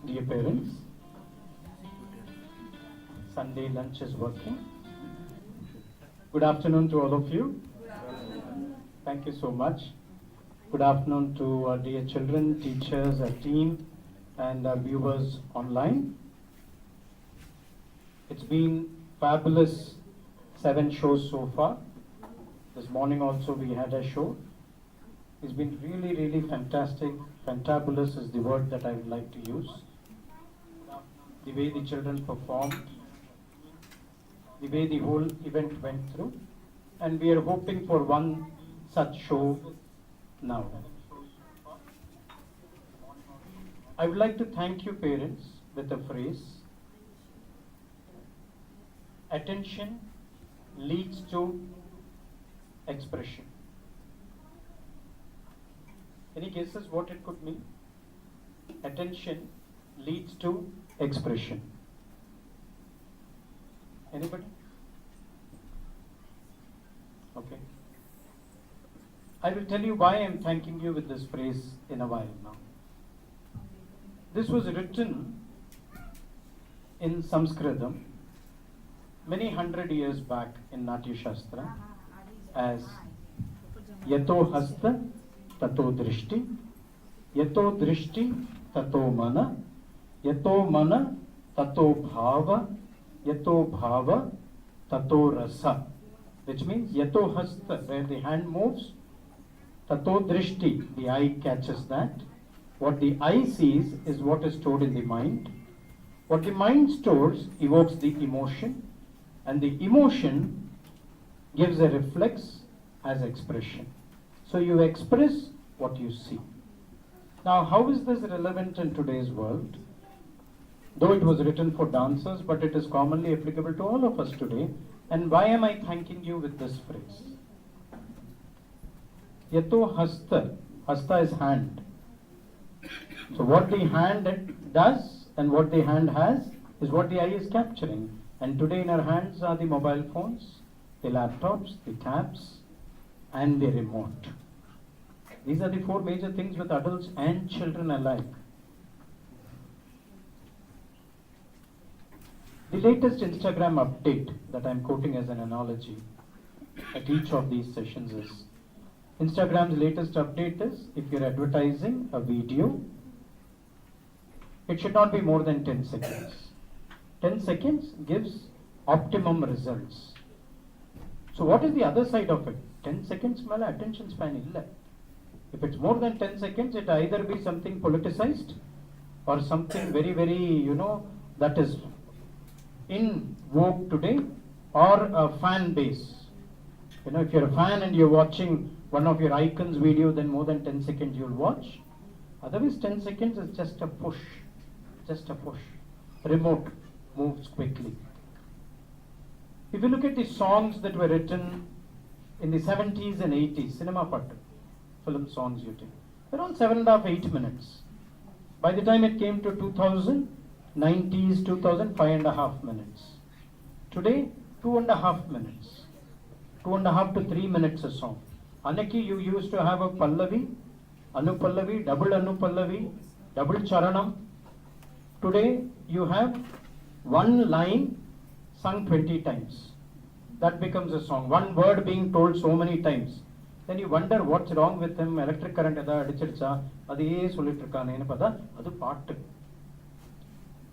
Dear parents, Sunday lunch is working. Good afternoon to all of you. Thank you so much. Good afternoon to our dear children, teachers, our team, and our viewers online. It's been fabulous 7 shows so far. This morning also we had a show. It's been really, really fantastic. Fantabulous is the word that I would like to use. The way the children performed, the way the whole event went through, and we are hoping for one such show now. I would like to thank you parents with a phrase. Attention leads to expression. Any guesses what it could mean? Attention leads to expression. Anybody? Okay. I will tell you why I am thanking you with this phrase in a while now. This was written in Sanskritam many hundred years back in Natya Shastra as Yato Hasta Tato Drishti, Yato Drishti Tato Mana, Yato Mana Tato Bhava, Yato Bhava Tato Rasa, which means Yato Hasta, where the hand moves, Tato Drishti, the eye catches that. What the eye sees is what is stored in the mind. What the mind stores evokes the emotion, and the emotion gives a reflex as expression. So you express what you see. Now, how is this relevant in today's world? Though it was written for dancers, but it is commonly applicable to all of us today. And why am I thanking you with this phrase? Yato hasta. Hasta is hand. So what the hand does and what the hand has is what the eye is capturing. And today in our hands are the mobile phones, the laptops, the tabs, and the remote. These are the 4 major things with adults and children alike. The latest Instagram update that I'm quoting as an analogy at each of these sessions is, Instagram's latest update is, if you're advertising a video, it should not be more than 10 seconds. 10 seconds gives optimum results. So what is the other side of it? 10 seconds mala attention span illa. If it's more than 10 seconds, it either be something politicized or something very, very, that is in vogue today, or a fan base. If you're a fan and you're watching one of your icons video, then more than 10 seconds you'll watch. Otherwise 10 seconds is just a push. Just a push. Remote moves quickly. If you look at the songs that were written in the 70s and 80s, cinema pattu, film songs you take, they're all 7.5, 8 minutes. By the time it came to 2000, 90s, 2000, 5.5 minutes. Today, 2.5 minutes. 2.5 to 3 minutes a song. Anaki, you used to have a Pallavi, Anupallavi, double Anupallavi, double Charanam. Today, you have one line sung 20 times. That becomes a song. One word being told so many times. Then you wonder what's wrong with him. Electric current edha adichirucha, adhe solittirukana enu pada, adu paattu.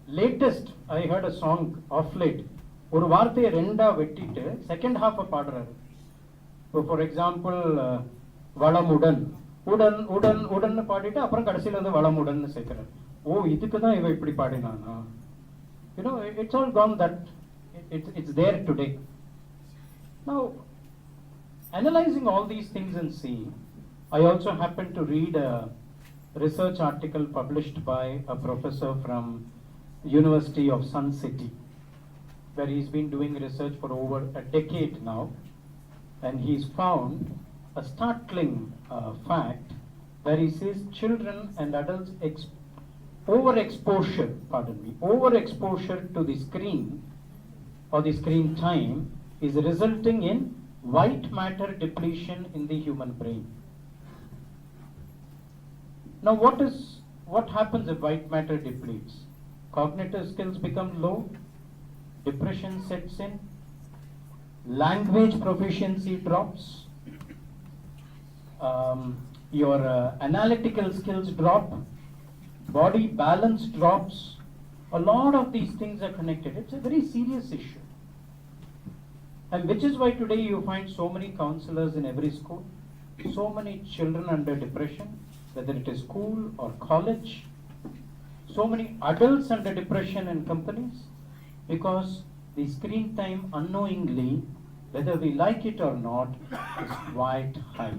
Latest, I heard a song of late. ஒரு வார்த்தையை ரெண்டா வெட்டிட்டு second half பாடுறாரு. For example வளமுடன், உடன் உடன் உடன் பாடிட்டு அப்புறம் கடைசியில் வந்து வளமுடன் சேர்க்கிறார். ஓ, இதுக்கு தான் இவ இப்படி பாடினானா? It's all gone that it's there today. Now, analyzing all these things and seeing, I also happened to read a research article published by a professor from University of Sun City, where he's been doing research for over a decade now, and he's found a startling fact where he says children and adults overexposure to the screen or the screen time is resulting in white matter depletion in the human brain. Now, what happens if white matter depletes? Cognitive skills become low, depression sets in, language proficiency drops, your analytical skills drop, body balance drops. A lot of these things are connected. It's a very serious issue. And which is why today you find so many counselors in every school, so many children under depression, whether it is school or college, so many adults under depression in companies, because the screen time unknowingly, whether we like it or not, is quite high.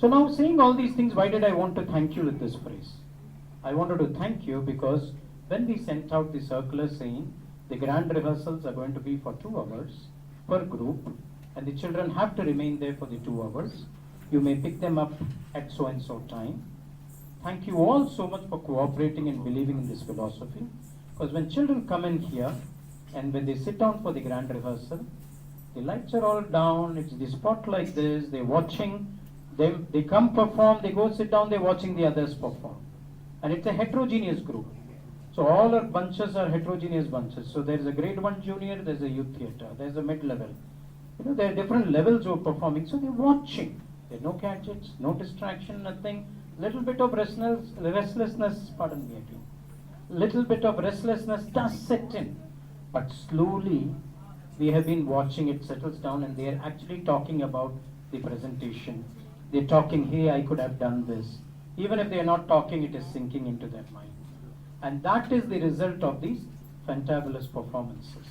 So now, saying all these things, why did I want to thank you with this phrase? I wanted to thank you because when we sent out the circular saying the grand rehearsals are going to be for 2 hours per group and the children have to remain there for the 2 hours, you may pick them up at so and so time. Thank you all so much for cooperating and believing in this philosophy, because when children come in here and when they sit down for the grand rehearsal, the lights are all down, it's the spot like this, they're watching them, they come perform, they go sit down, they're watching the others perform. And it's a heterogeneous group. So all our bunches are heterogeneous bunches. So there's a grade 1 junior, there's a youth theatre, there's a mid-level. There are different levels of performing. So they're watching. There are no gadgets, no distraction, nothing. Little bit of restlessness, pardon me again. Little bit of restlessness does set in. But slowly, we have been watching it settles down and they're actually talking about the presentation. They're talking, hey, I could have done this. Even if they're not talking, it is sinking into their mind. And that is the result of these fantabulous performances.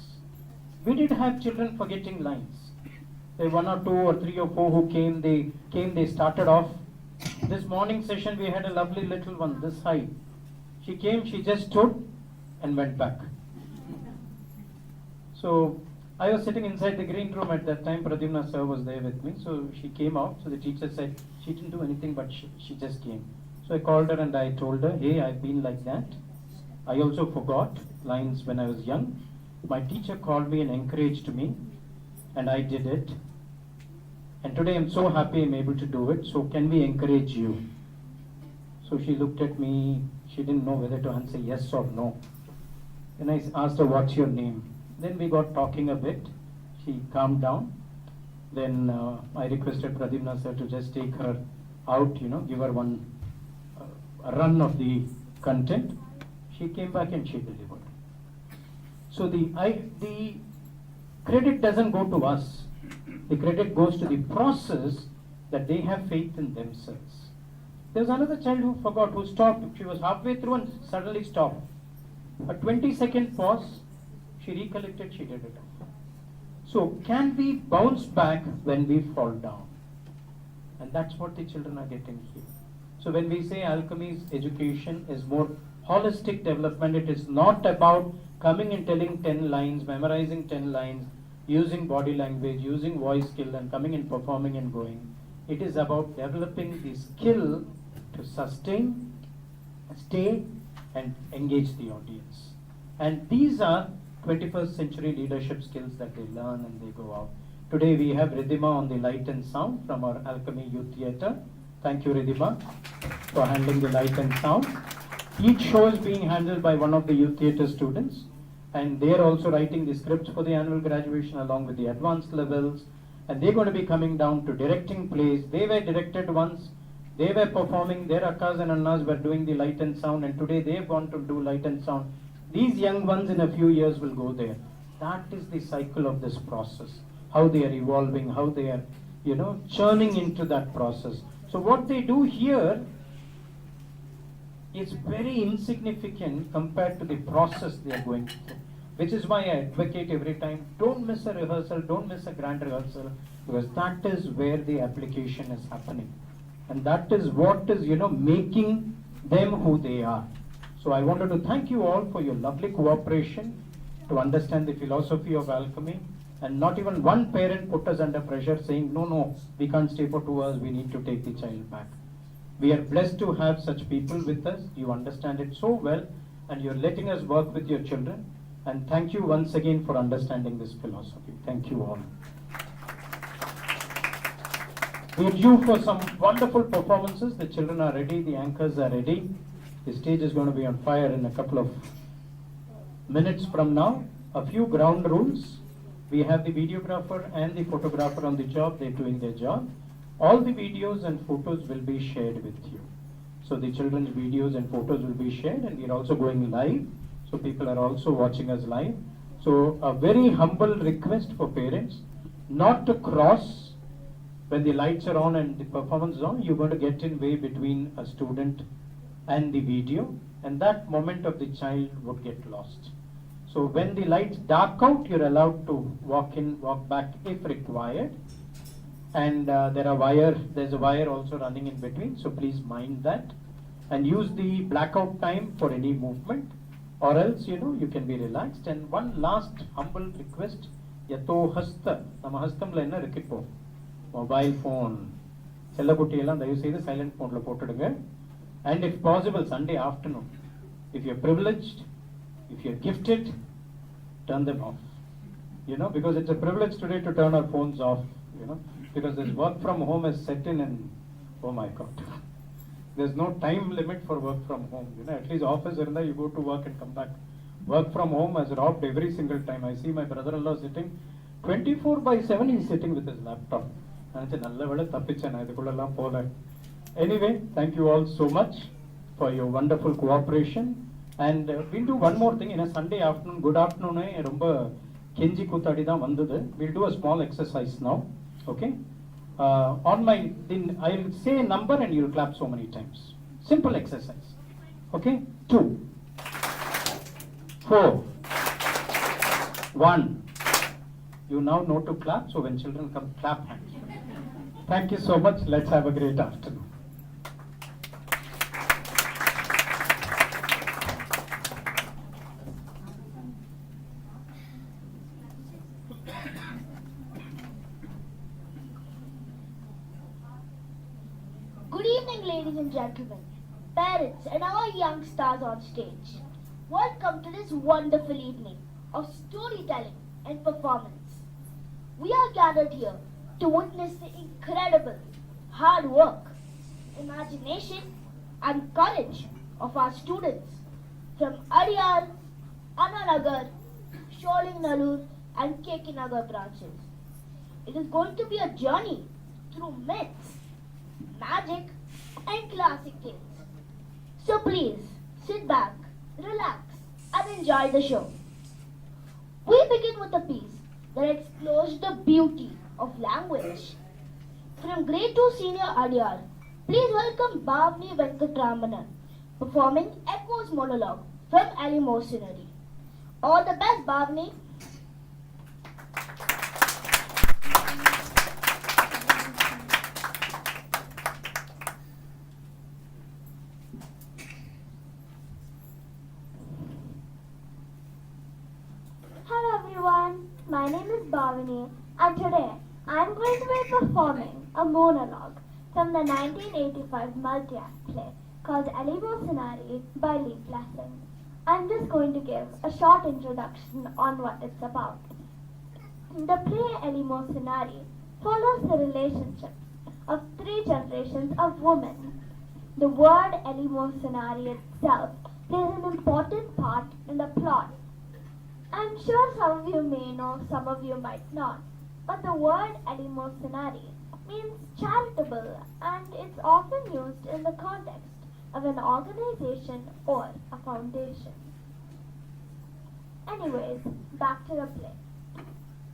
We did have children forgetting lines. There were 1 or 2 or 3 or 4 who came, they started off. This morning session, we had a lovely little one, this high. She came, she just stood and went back. So, I was sitting inside the green room at that time. Pradyumna sir was there with me. So she came out. So the teacher said she didn't do anything, but she just came. So I called her and I told her, hey, I've been like that. I also forgot lines when I was young. My teacher called me and encouraged me, and I did it. And today I'm so happy I'm able to do it. So can we encourage you? So she looked at me. She didn't know whether to answer yes or no. And I asked her, what's your name? Then we got talking a bit. She calmed down. Then I requested Pradyumna sir to just take her out, give her one a run of the content. She came back and she delivered. So the credit doesn't go to us. The credit goes to the process that they have faith in themselves. There's another child who forgot, who stopped. She was halfway through and suddenly stopped. A 20-second pause. She recollected, she did it. So can we bounce back when we fall down? And that's what the children are getting here. So when we say Alchemy's education is more holistic development, it is not about coming and telling 10 lines, memorizing 10 lines, using body language, using voice skill and coming and performing and going. It is about developing the skill to sustain, stay and engage the audience. And these are 21st century leadership skills that they learn and they go out. Today we have Ridhima on the light and sound from our Alchemy Youth Theatre. Thank you, Ridhima, for handling the light and sound. Each show is being handled by one of the youth theatre students, and they are also writing the scripts for the annual graduation along with the advanced levels, and they're going to be coming down to directing plays. They were directed once, they were performing, their akkas and annas were doing the light and sound, and today they've gone to do light and sound. These young ones in a few years will go there. That is the cycle of this process, how they are evolving, how they are, churning into that process. So what they do here is very insignificant compared to the process they are going through, which is why I advocate every time, don't miss a rehearsal, don't miss a grand rehearsal, because that is where the application is happening. And that is what is, making them who they are. So I wanted to thank you all for your lovely cooperation to understand the philosophy of alchemy, and not even one parent put us under pressure saying, no, we can't stay for 2 hours, we need to take the child back. We are blessed to have such people with us. You understand it so well, and you're letting us work with your children. And thank you once again for understanding this philosophy. Thank you all. We're due for some wonderful performances. The children are ready, the anchors are ready. The stage is going to be on fire in a couple of minutes from now. A few ground rules. We have the videographer and the photographer on the job. They're doing their job. All the videos and photos will be shared with you. So the children's videos and photos will be shared, and we're also going live. So people are also watching us live. So a very humble request for parents not to cross when the lights are on and the performance is on. You're going to get in way between a student and the video, and that moment of the child would get lost. So when the lights dark out, you're allowed to walk in, walk back if required. And there's a wire also running in between, so please mind that. And use the blackout time for any movement, or else you can be relaxed. And one last humble request, yato hasta, nama hastamla enna irukku, mobile phone, sellakutti ellam dayavu seidu silent mode la pottudunga. And if possible, Sunday afternoon, if you're privileged, if you're gifted, turn them off. Because it's a privilege today to turn our phones off, because this work from home has set in, and oh my God, there's no time limit for work from home. At least office irunda, you go to work and come back. Work from home has robbed every single time. I see my brother-in-law sitting 24/7, he's sitting with his laptop. And it's nalla vela tappichana idukulla pola. Anyway, thank you all so much for your wonderful cooperation. And we'll do one more thing. In a Sunday afternoon, good afternoon, romba kenji kutadi da vandadu. We'll do a small exercise now. Okay? I'll say a number and you'll clap so many times. Simple exercise. Okay? 2, 4, 1. You now know to clap, so when children come, clap hands. Thank you so much. Let's have a great afternoon. Good evening, ladies and gentlemen, parents and our young stars on stage. Welcome to this wonderful evening of storytelling and performance. We are gathered here to witness the incredible hard work, imagination and courage of our students from Adyar, Annanagar, Sholingnallur and Kekinagar branches. It is going to be a journey through myths, magic and classic tales. So please sit back, relax and enjoy the show. We begin with a piece that explores the beauty of language. From grade 2 senior Adyar, please welcome Bhavni Venkatramanan performing Echo's monologue from Eleemosynary. All the best, Bhavni. Hello everyone, my name is Bhavani and today I am going to be performing a monologue from the 1985 multi-act play called Eleemosynary by Lee Blessing. I am just going to give a short introduction on what it's about. The play Eleemosynary follows the relationships of 3 generations of women. The word Eleemosynary itself plays an important part in the plot. I'm sure some of you may know, some of you might not, but the word Eleemosynary means charitable and it's often used in the context of an organization or a foundation. Anyways, back to the play.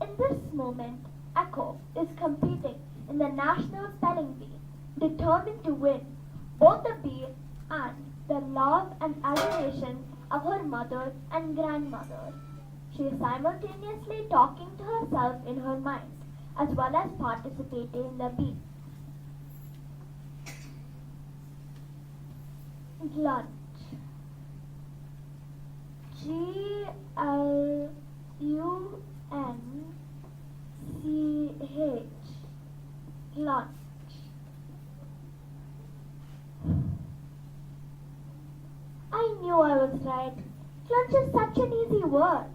In this moment, Echo is competing in the national spelling bee, determined to win both the bee and the love and admiration of her mother and grandmother. She is simultaneously talking to herself in her mind as well as participating in the bee. Lunch. Glunch. Lunch. I knew I was right. Lunch is such an easy word.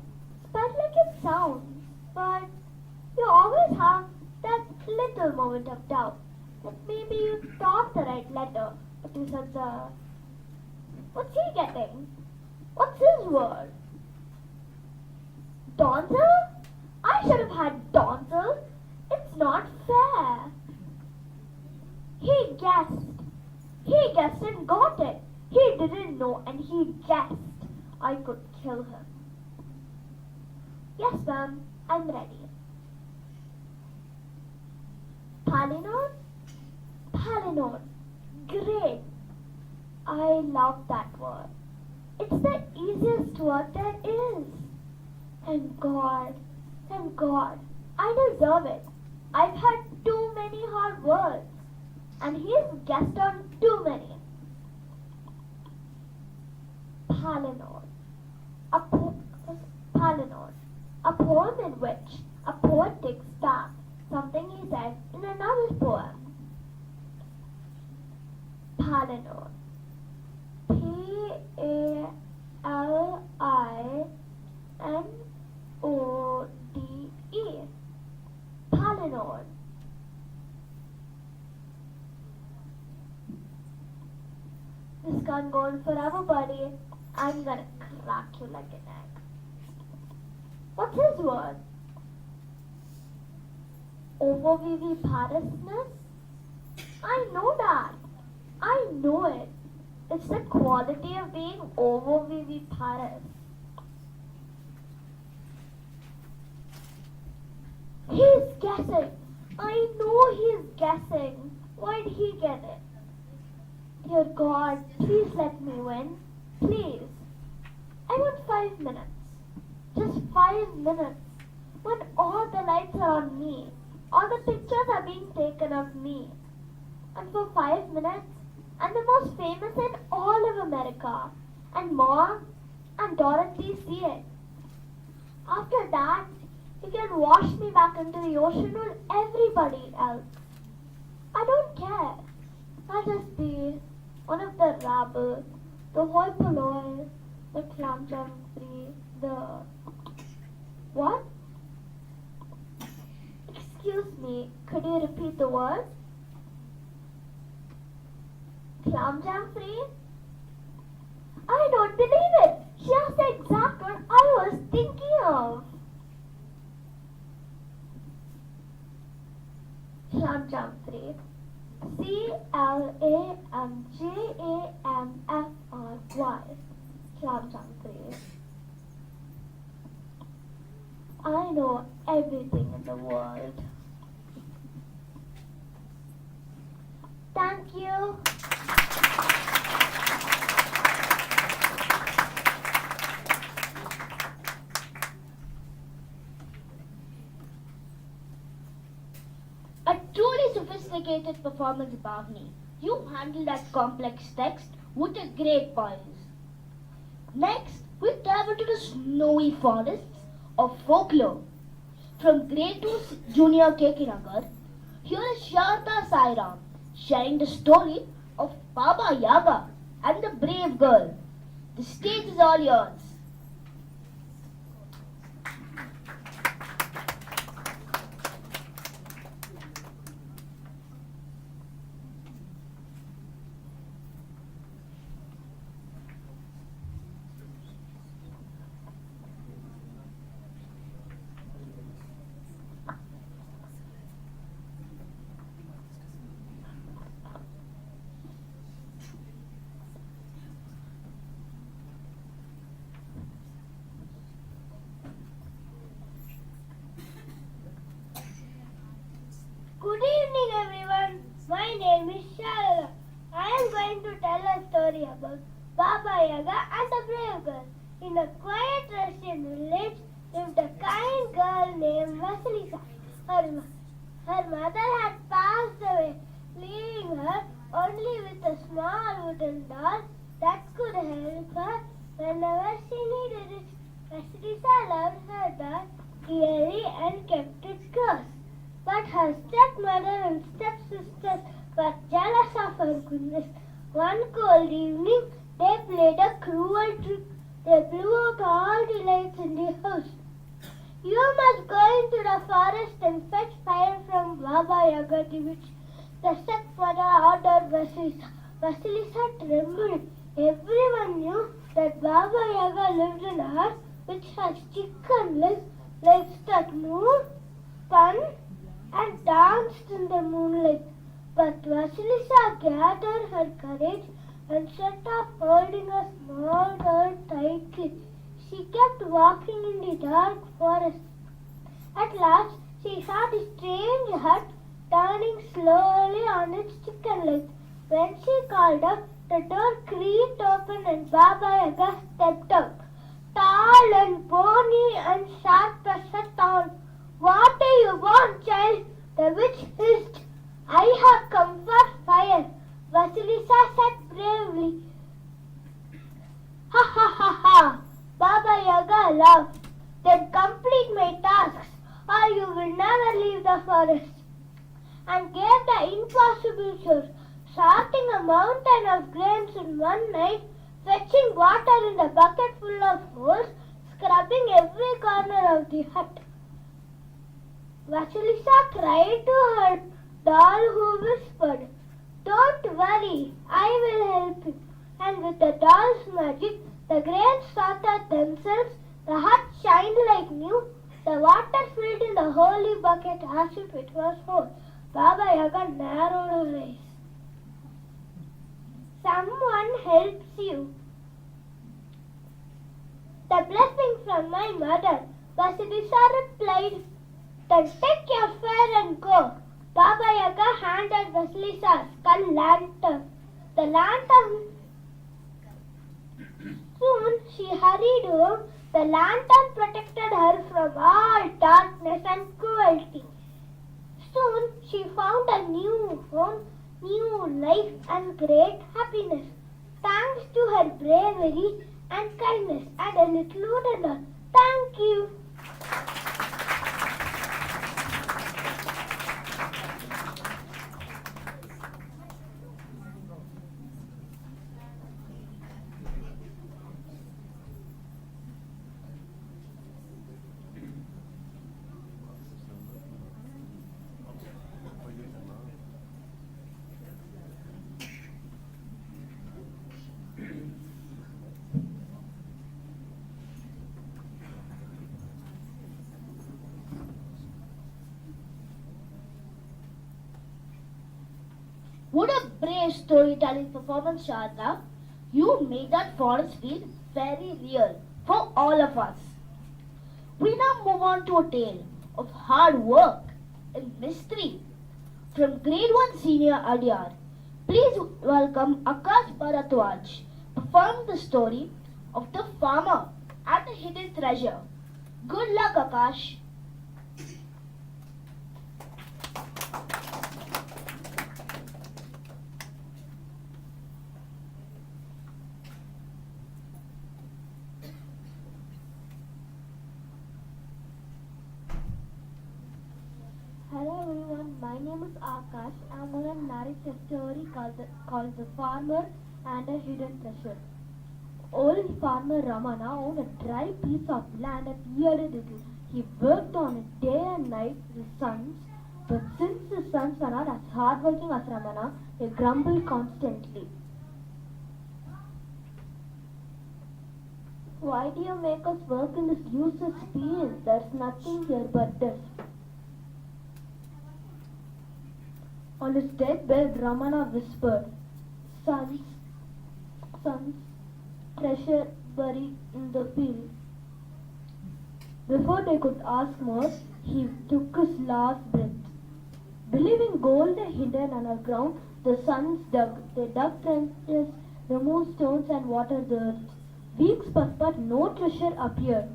Spelled like it sounds, but you always have that little moment of doubt. Maybe you thought the right letter, but you said the... What's he getting? What's his word? Donzel? I should have had Donzel. It's not fair. He guessed. He guessed and got it. He didn't know and he guessed. I could kill him. Yes, ma'am. I'm ready. Palinode? Palinode. Great. I love that word. It's the easiest word there is. Thank God. Thank God. I deserve it. I've had too many hard words. And he's guessed on too many. Palinode. Palinode. A poem in which a poet takes back something he said in another poem. Palinode. Palinode. Palinode. This can't go on forever, buddy. I'm gonna crack you like an egg. What's his word? Ovoviviparousness? I know that. I know it. It's the quality of being ovoviviparous. He's guessing. I know he's guessing. Why did he get it? Dear God, please let me win. Please. I want 5 minutes. Just 5 minutes. When all the lights are on me. All the pictures are being taken of me. And for 5 minutes, I'm the most famous in all of America. And Mom and Dorothy see it. After that, you can wash me back into the ocean with everybody else. I don't care. I'll just be one of the rabble, the hoi polloi, the clam jam free, the... What? Excuse me, could you repeat the word? Clam jam free? I don't believe it! She asked the exact word I was thinking of. Clam jam free. CLAMJAMFRY. Clam jam free. I know everything in the world. Thank you. A truly sophisticated performance, Bhavni. You handle that complex text with a great poise. Next, we travel to the snowy forests of folklore. From grade 2 Junior Kekinagar, here is Sharda Sairam sharing the story of Baba Yaga and the brave girl. The stage is all yours. Good evening, everyone. My name is Sharada. I am going to tell a story about Baba Yaga and the brave girl. In a quiet Russian village lived a kind girl named Vasilisa. Her mother had passed away, leaving her only with a small wooden doll that could help her whenever she needed it. Vasilisa loved her doll dearly and kept it close. But her stepmother and stepsisters were jealous of her goodness. One cold evening, they played a cruel trick. They blew out all the lights in the house. You must go into the forest and fetch fire from Baba Yaga the witch. The stepfather ordered Vasilisa. Vasilisa trembled. Everyone knew that Baba Yaga lived in a hut which had chicken legs that moved, spun, and danced in the moonlight. But Vasilisa gathered her courage and set off holding a small girl tightly. She kept walking in the dark forest. At last, she saw the strange hut turning slowly on its chicken legs. When she called out, the door creaked open and Baba Yaga stepped out, tall and bony and sharp as a thorn. "What do you want, child?" the witch hissed. "I have come for fire," Vasilisa said bravely. "Ha ha ha ha!" Baba Yaga laughed. "Then complete my tasks, or you will never leave the forest," and gave the impossible chore, sorting a mountain of grains in one night, fetching water in a bucket full of holes, scrubbing every corner of the hut. Vasilisa cried to her doll, who whispered, "Don't worry, I will help you." And with the doll's magic, the grains sorted themselves, the hut shined like new, the water filled in the holy bucket as if it was whole. Baba Yaga narrowed her eyes. "Someone helps you." "The blessing from my mother," Vasilisa replied. "Then take your fare and go." Baba Yaga handed Vasilisa a skull lantern. The lantern. Soon she hurried home. The lantern protected her from all darkness and cruelty. Soon she found a new home, new life, and great happiness, thanks to her bravery and kindness. And a little wooden. Thank you. What a brave storytelling performance, Sharda. You made that forest feel very real for all of us. We now move on to a tale of hard work and mystery from grade 1 senior Adyar. Please welcome Akash Bharatwaj performing the story of the farmer and the hidden treasure. Good luck, Akash. Hello everyone, my name is Akash. I'm going to narrate a story called The Farmer and a Hidden Treasure. Old farmer Ramana owned a dry piece of land and yielded little. He worked on it day and night with his sons, but since his sons were not as hardworking as Ramana, they grumbled constantly. "Why do you make us work in this useless field? There's nothing here but this." On his deathbed, Ramana whispered, "Sons, treasure buried in the field." Before they could ask more, he took his last breath. Believing gold hidden underground, the sons dug. They dug trenches, removed stones, and watered the earth. Weeks passed, but no treasure appeared.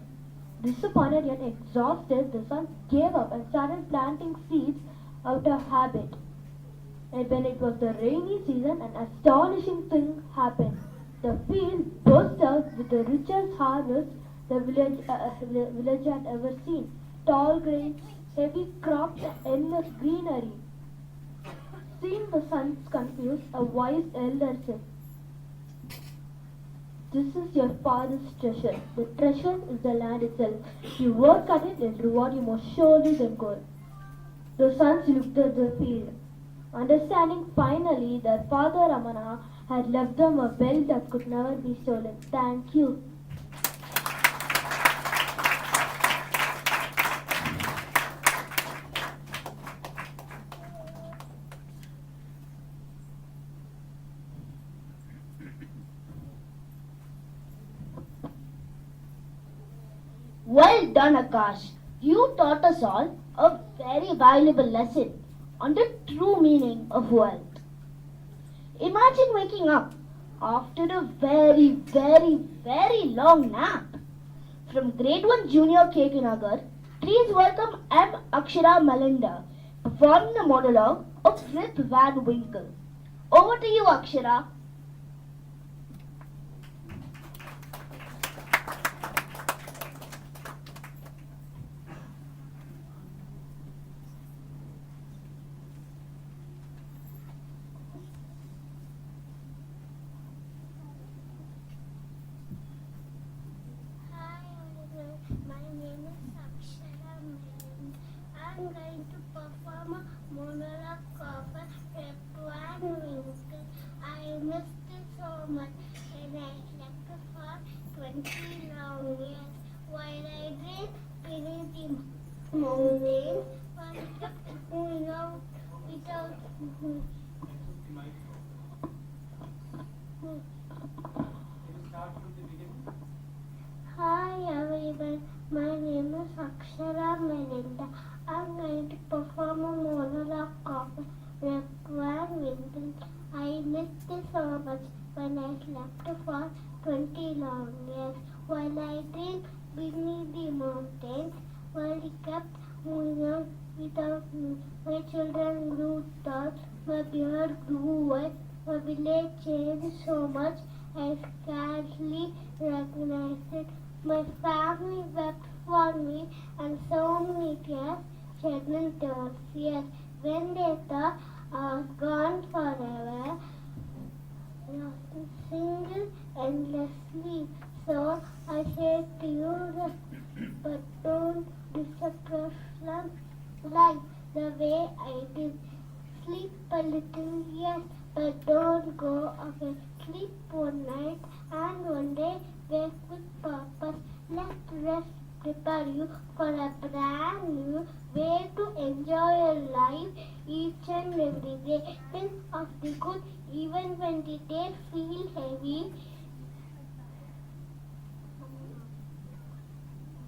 Disappointed yet exhausted, the sons gave up and started planting seeds out of habit. And when it was the rainy season, an astonishing thing happened. The field burst out with the richest harvest the village had ever seen. Tall grains, heavy crops, and endless greenery. Seeing the sons confused, a wise elder said, "This is your father's treasure. The treasure is the land itself. If you work at it, it will reward you more surely than gold." The sons looked at the field. understanding finally that Father Ramana had left them a wealth that could never be stolen. Thank you. Well done, Akash. You taught us all a very valuable lesson on the true meaning of wealth. Imagine waking up after a very long nap. From Grade 1 Junior KK Nagar, please welcome M. Akshara Melinda performing the monologue of Rip Van Winkle. Over to you, Akshara. Hi everyone, my name is Akshara Menon. I'm going to perform a monologue of Rip Van Winkle. I missed it so much and I slept for 20 long years while I dreamed beneath the mountains while I kept moving out without Hi everyone, my name is Akshara Melinda. I'm going to perform a monologue of Rip Van Winkle. I missed it so much when I slept for 20 long years while I dreamed beneath the mountains while he kept moving on without me. My children grew tall, my beard grew white, my village changed so much I scarcely recognized it. My family wept for me, and so many tears shed in tears. Yes, when they thought I was gone forever, lost in single endless sleep. So I say to you, but don't disappear from life the way I did. Sleep a little, yes, but don't go away. Sleep one night and one day wake with purpose. Let rest prepare you for a brand new way to enjoy your life each and every day. Think of the good even when the day feels heavy.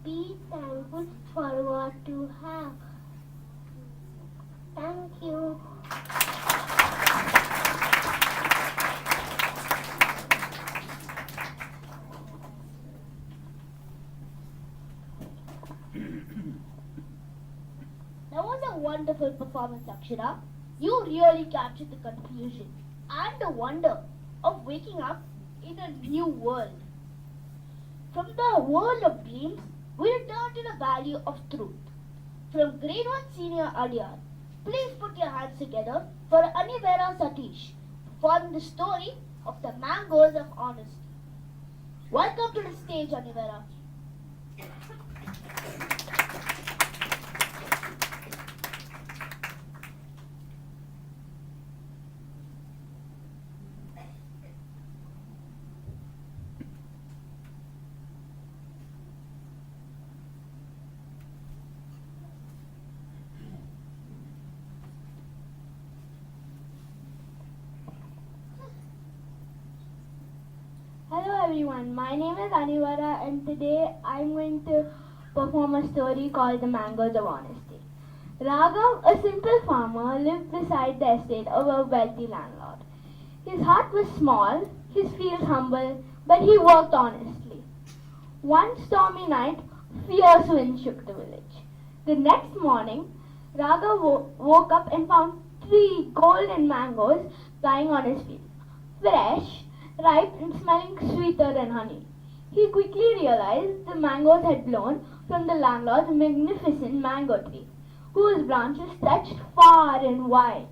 Be thankful for what you have. Thank you. That was a wonderful performance, Akshara. You really captured the confusion and the wonder of waking up in a new world. From the world of dreams, we return to the value of truth. From Grade 1 Senior Adyar, please put your hands together for Anivera Satish, performing the story of the mangoes of honesty. Welcome to the stage, Anivera. Hello everyone, my name is Anivara and today I'm going to perform a story called The Mangoes of Honesty. Raghav, a simple farmer, lived beside the estate of a wealthy landlord. His heart was small, his fields humble, but he worked honestly. One stormy night, fierce winds shook the village. The next morning, Raghav woke up and found 3 golden mangoes lying on his field. Fresh, ripe and smelling sweeter than honey. He quickly realized the mangoes had blown from the landlord's magnificent mango tree, whose branches stretched far and wide.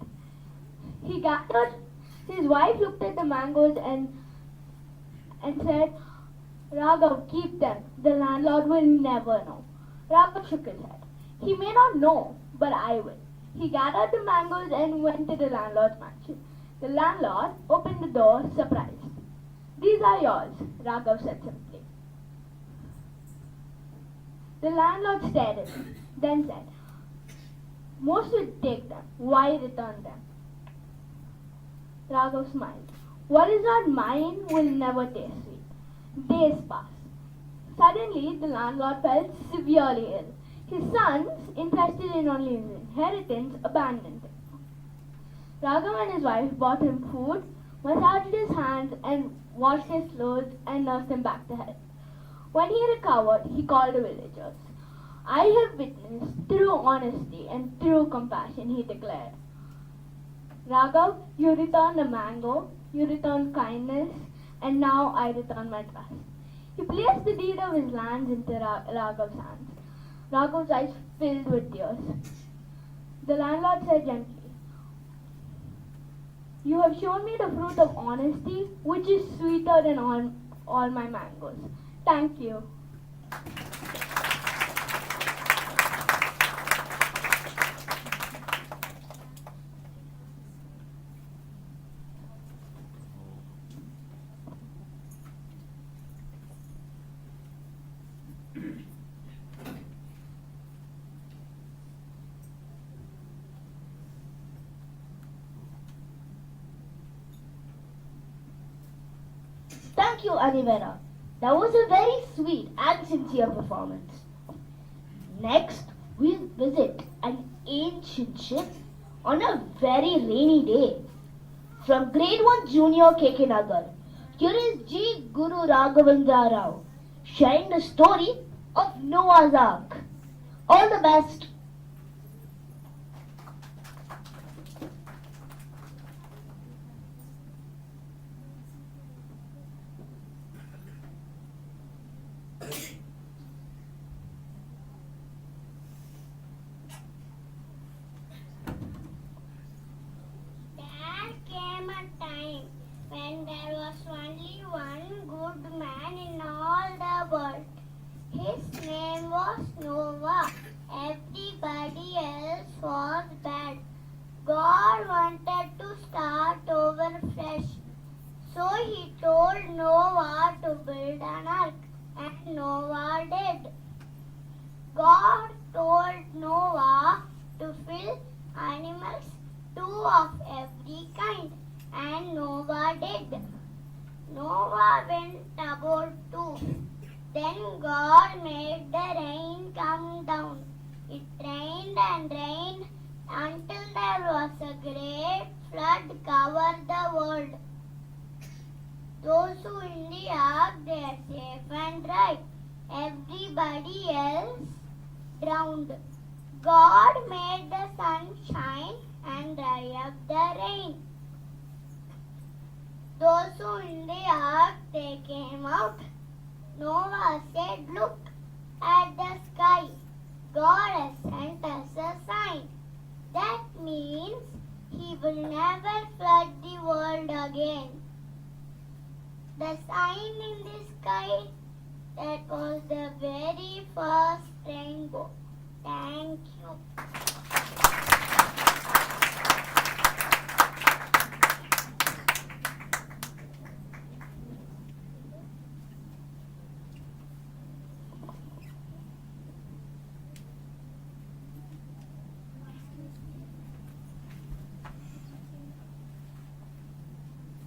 He gathered. His wife looked at the mangoes and said, Raghav, keep them. The landlord will never know. Raghav shook his head. He may not know, but I will. He gathered the mangoes and went to the landlord's mansion. The landlord opened the door, surprised. "These are yours," Raghav said simply. The landlord stared at him, then said, "Most would take them. Why return them?" Raghav smiled. "What is not mine will never taste sweet." Days passed. Suddenly, the landlord felt severely ill. His sons, interested in only his inheritance, abandoned him. Raghav and his wife bought him food, massaged his hands, and washed his clothes and nursed him back to health. When he recovered, he called the villagers. "I have witnessed true honesty and true compassion," he declared. "Raghav, you returned a mango, you returned kindness, and now I return my trust." He placed the deed of his lands into Raghav's hands. Raghav's eyes filled with tears. The landlord said gently, "You have shown me the fruit of honesty, which is sweeter than all my mangoes. Thank you." Thank you, Anivera. That was a very sweet and sincere performance. Next, we'll visit an ancient ship on a very rainy day. From Grade 1 Junior KK Nagar, here is G. Guru Raghavendra Rao sharing the story of Noah's Ark. All the best. There came a time when there was only one good man in all the world. His name was Noah. Everybody else was bad. God wanted to start over fresh. So he told Noah to build an ark, and Noah did. God told Noah to fill animals, two of every kind, and Noah did. Noah went about too. Then God made the rain come down. It rained and rained until there was a great flood covered the world. Those who in the ark, they are safe and dry. Everybody else drowned. God made the sun shine and dry up the rain. Those who in the ark, they came out. Noah said, "Look at the sky. God has sent us a sign. That means He will never flood the world again." The sign in the sky, that was the very first rainbow. Thank you.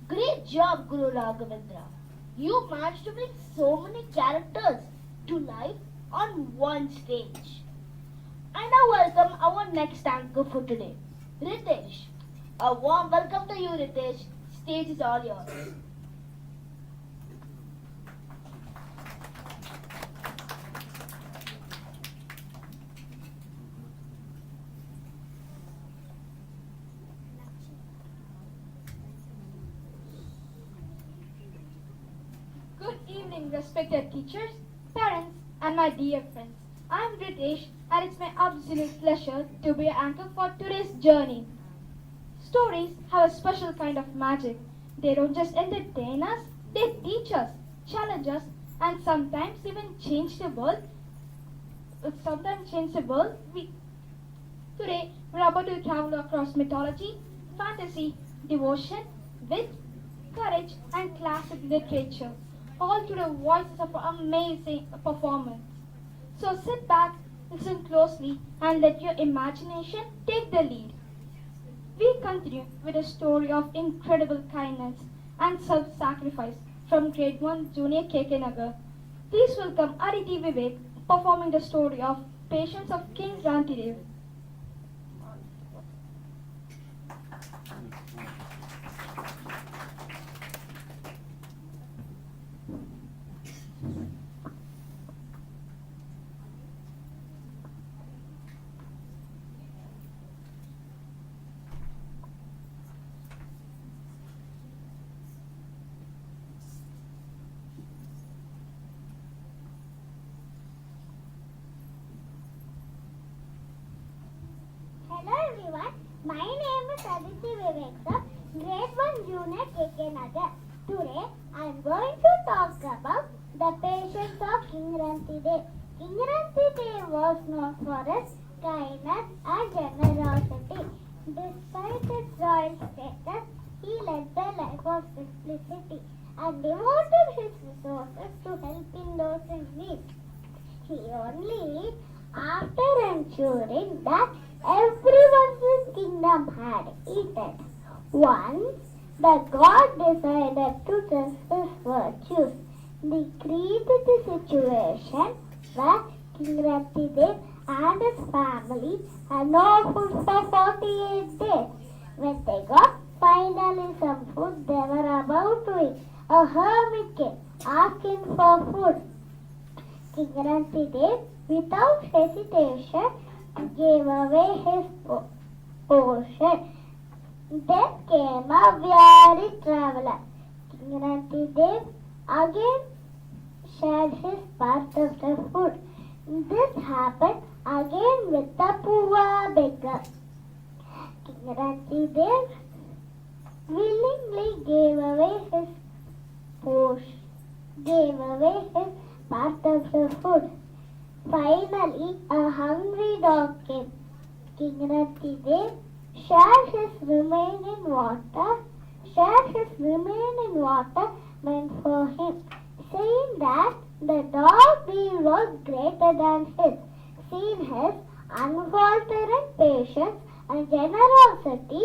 Great job, Guru Raghavendra. You managed to bring so many characters to life on one stage. I now welcome our next anchor for today, Ritesh. A warm welcome to you, Ritesh. Stage is all yours. Good evening, respected teachers, parents, and my dear friends. I'm Ritesh, and it's my absolute pleasure to be your anchor for today's journey. Stories have a special kind of magic. They don't just entertain us, they teach us, challenge us, and sometimes even change the world. Today, we're about to travel across mythology, fantasy, devotion, wit, courage, and classic literature, all through the voices of an amazing performance. So sit back, listen closely, and let your imagination take the lead. We continue with a story of incredible kindness and self-sacrifice from Grade 1 Junior KK Nagar. Please welcome Aditi Vivek performing the story of Patience of King Rantidev. Hello everyone, my name is Aditi Vivek, Grade 1 Junior KK Nagar. Today I am going to talk about the patience of King Rantidev. King Rantidev was known for his kindness and generosity. Despite his royal status, he led a life of simplicity and devoted his resources to helping those in need. He only, after ensuring that everyone's kingdom had eaten, once the god decided to test his virtues, created the situation where King Rantidev and his family had no food for 48 days. When they got finally some food, they were about to eat. A hermit came asking for food. King Rantidev, without hesitation, gave away his portion. Then came a weary traveler. King Rantidev again shared his part of the food. This happened again with the poor beggar. King Rantidev willingly gave away his portion, gave away his part of the food. Finally, a hungry dog came. King Rantidev shared his remaining water meant for him, saying that the dog deed was greater than his. Seeing his unfaltering patience and generosity,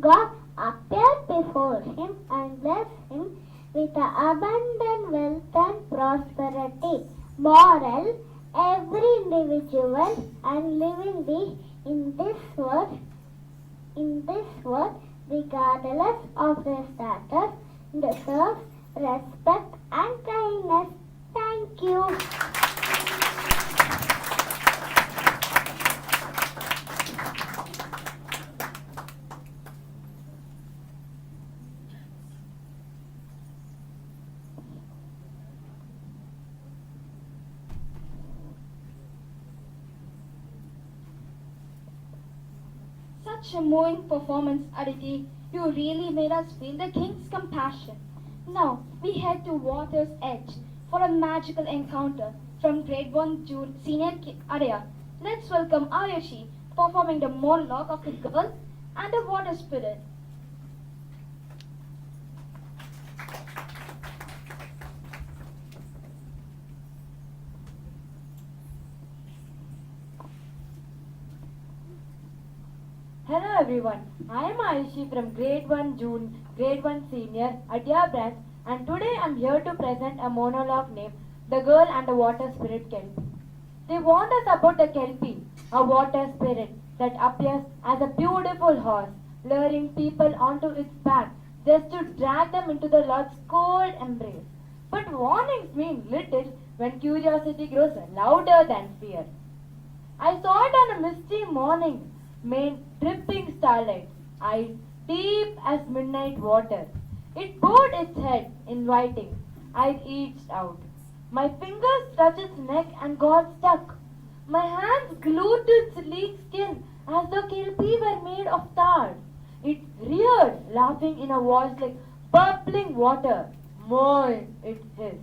God appeared before him and blessed him with abundant wealth and prosperity. Moral: every individual and living being in this world, regardless of their status, deserves respect and kindness. Thank you. Such a moving performance, Aditi. You really made us feel the king's compassion. Now we head to water's edge for a magical encounter from Grade 1 Senior Area. Let's welcome Ayushi performing the monologue of the girl and the water spirit. Hello everyone, I am Ayushi from Grade 1 Grade 1 Senior at your branch, and today I am here to present a monologue named The Girl and the Water Spirit Kelpie. They warned us about the Kelpie, a water spirit that appears as a beautiful horse, luring people onto its back just to drag them into the Lord's cold embrace. But warnings mean little when curiosity grows louder than fear. I saw it on a misty morning, made dripping starlight, eyes deep as midnight water. It bowed its head, inviting. I reached out. My fingers touched its neck and got stuck. My hands glued to its sleek skin as though kelpie were made of tar. It reared, laughing in a voice like bubbling water. Moi, it hissed.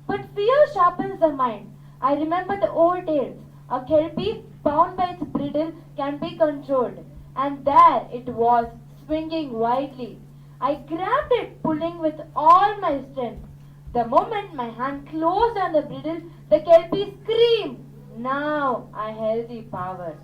But fear sharpens the mind. I remember the old tales. A kelpie bound by its bridle, can be controlled. And there it was, swinging wildly. I grabbed it, pulling with all my strength. The moment my hand closed on the bridle, the kelpie screamed. Now I held the power.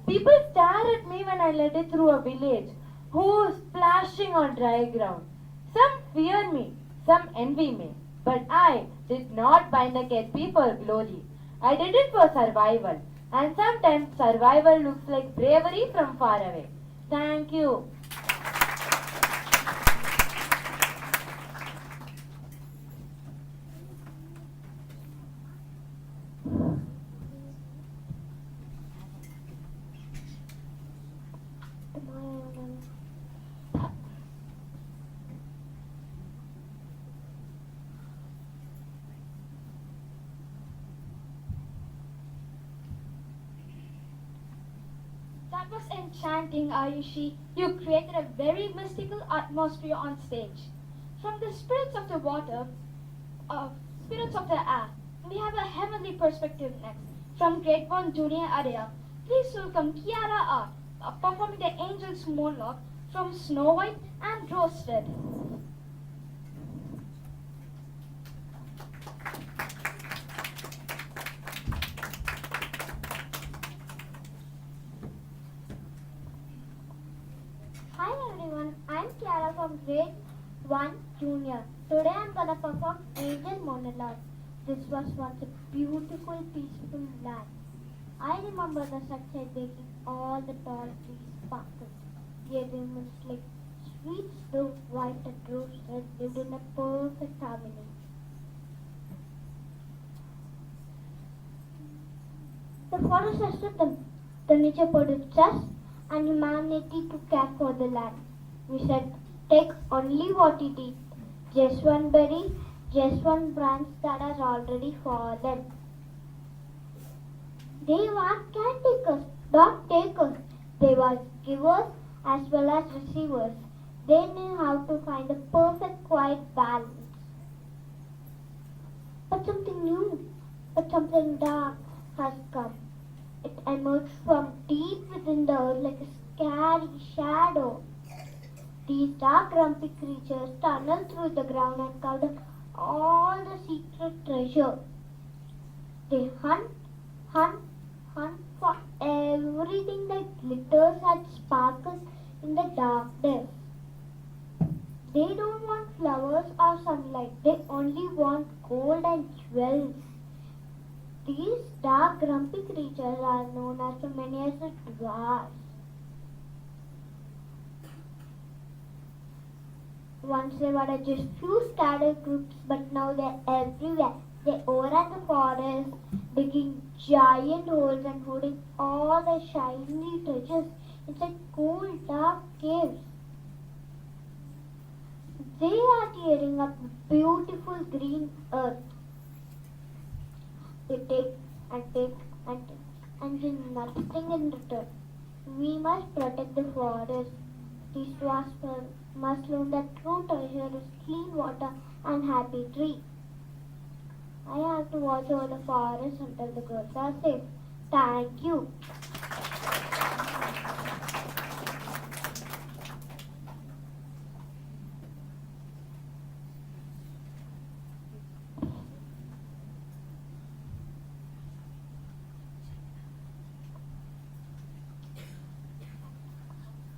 People stare at me when I led it through a village, who splashing on dry ground. Some fear me, some envy me, but I did not bind the kelpie for glory. I did it for survival, and sometimes survival looks like bravery from far away. Thank you. That was enchanting, Ayushi. You created a very mystical atmosphere on stage. From the spirits of the water, spirits of the air, we have a heavenly perspective next. From Grade 1 Junior Area, please welcome Kiara R, performing the Angel's Monologue from Snow White and Rose Red. Hi everyone, I'm Kiara from Grade 1 Junior. Today I'm gonna perform Angel Monologue. This was once a beautiful, peaceful land. I remember the sunset making all the tall trees sparkle. The animals like sweet snow, white and rose red lived in a perfect harmony. The forest trusted them. The nature produced us and humanity to care for the land. We said, take only what it is. Just one berry, just one branch that has already fallen. They were caretakers, not takers. They were givers as well as receivers. They knew how to find the perfect quiet balance. But something new, but something dark has come. It emerged from deep within the earth like a scary shadow. These dark, grumpy creatures tunneled through the ground and covered all the secret treasure. They hunt for everything that glitters and sparkles in the darkness. They don't want flowers or sunlight. They only want gold and jewels. These dark, grumpy creatures are known as to many as the dwarfs. Once they were just few scattered groups, but now they're everywhere. They overrun the forest, digging giant holes and holding all the shiny treasures inside cool, dark caves. They are tearing up the beautiful green earth. They take and take and take and give nothing in return. We must protect the forest. These dwarfs must learn that true treasure is clean water and happy tree. I have to watch over the forest until the girls are safe. Thank you.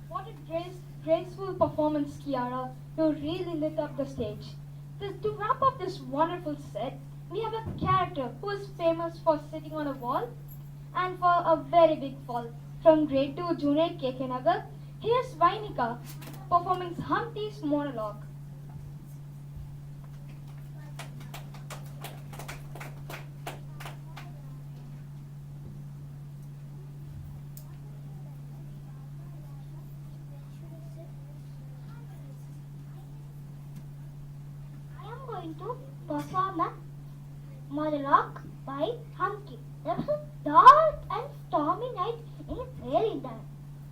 What a graceful performance, Kiara. You really lit up the stage. To wrap up this wonderful set, we have a character who is famous for sitting on a wall and for a very big fall. From Grade 2 Junior KK Nagar, here's Vainika performing Humpty's monologue. I am going to perform a monologue by Humpty. There was a dark and stormy night in a fairyland.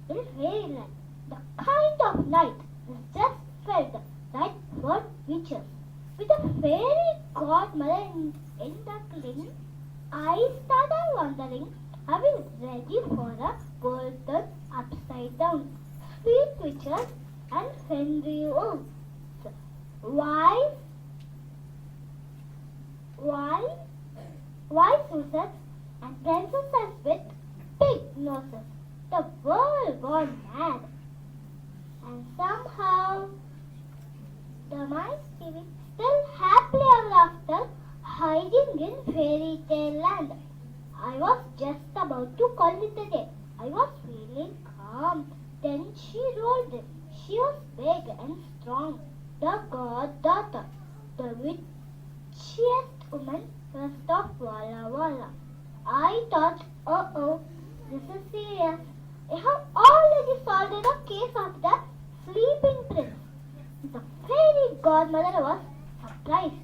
In a fairyland, the kind of night that just felt right for witches. With a fairy godmother encircling, I started wondering Are we ready for a world turned upside down? Sweet witches and friendly wolves. Wise, wise, wise wizards and princesses with big noses. The world gone mad. And somehow the mice spirit still happily ever after, hiding in fairy tale land. I was just about to call it a day. I was feeling calm. Then she rolled in. She was big and strong. The goddaughter, the witchiest woman west of Walla Walla. I thought, oh, this is serious. I have already solved a case of the sleeping prince. The fairy godmother was surprised.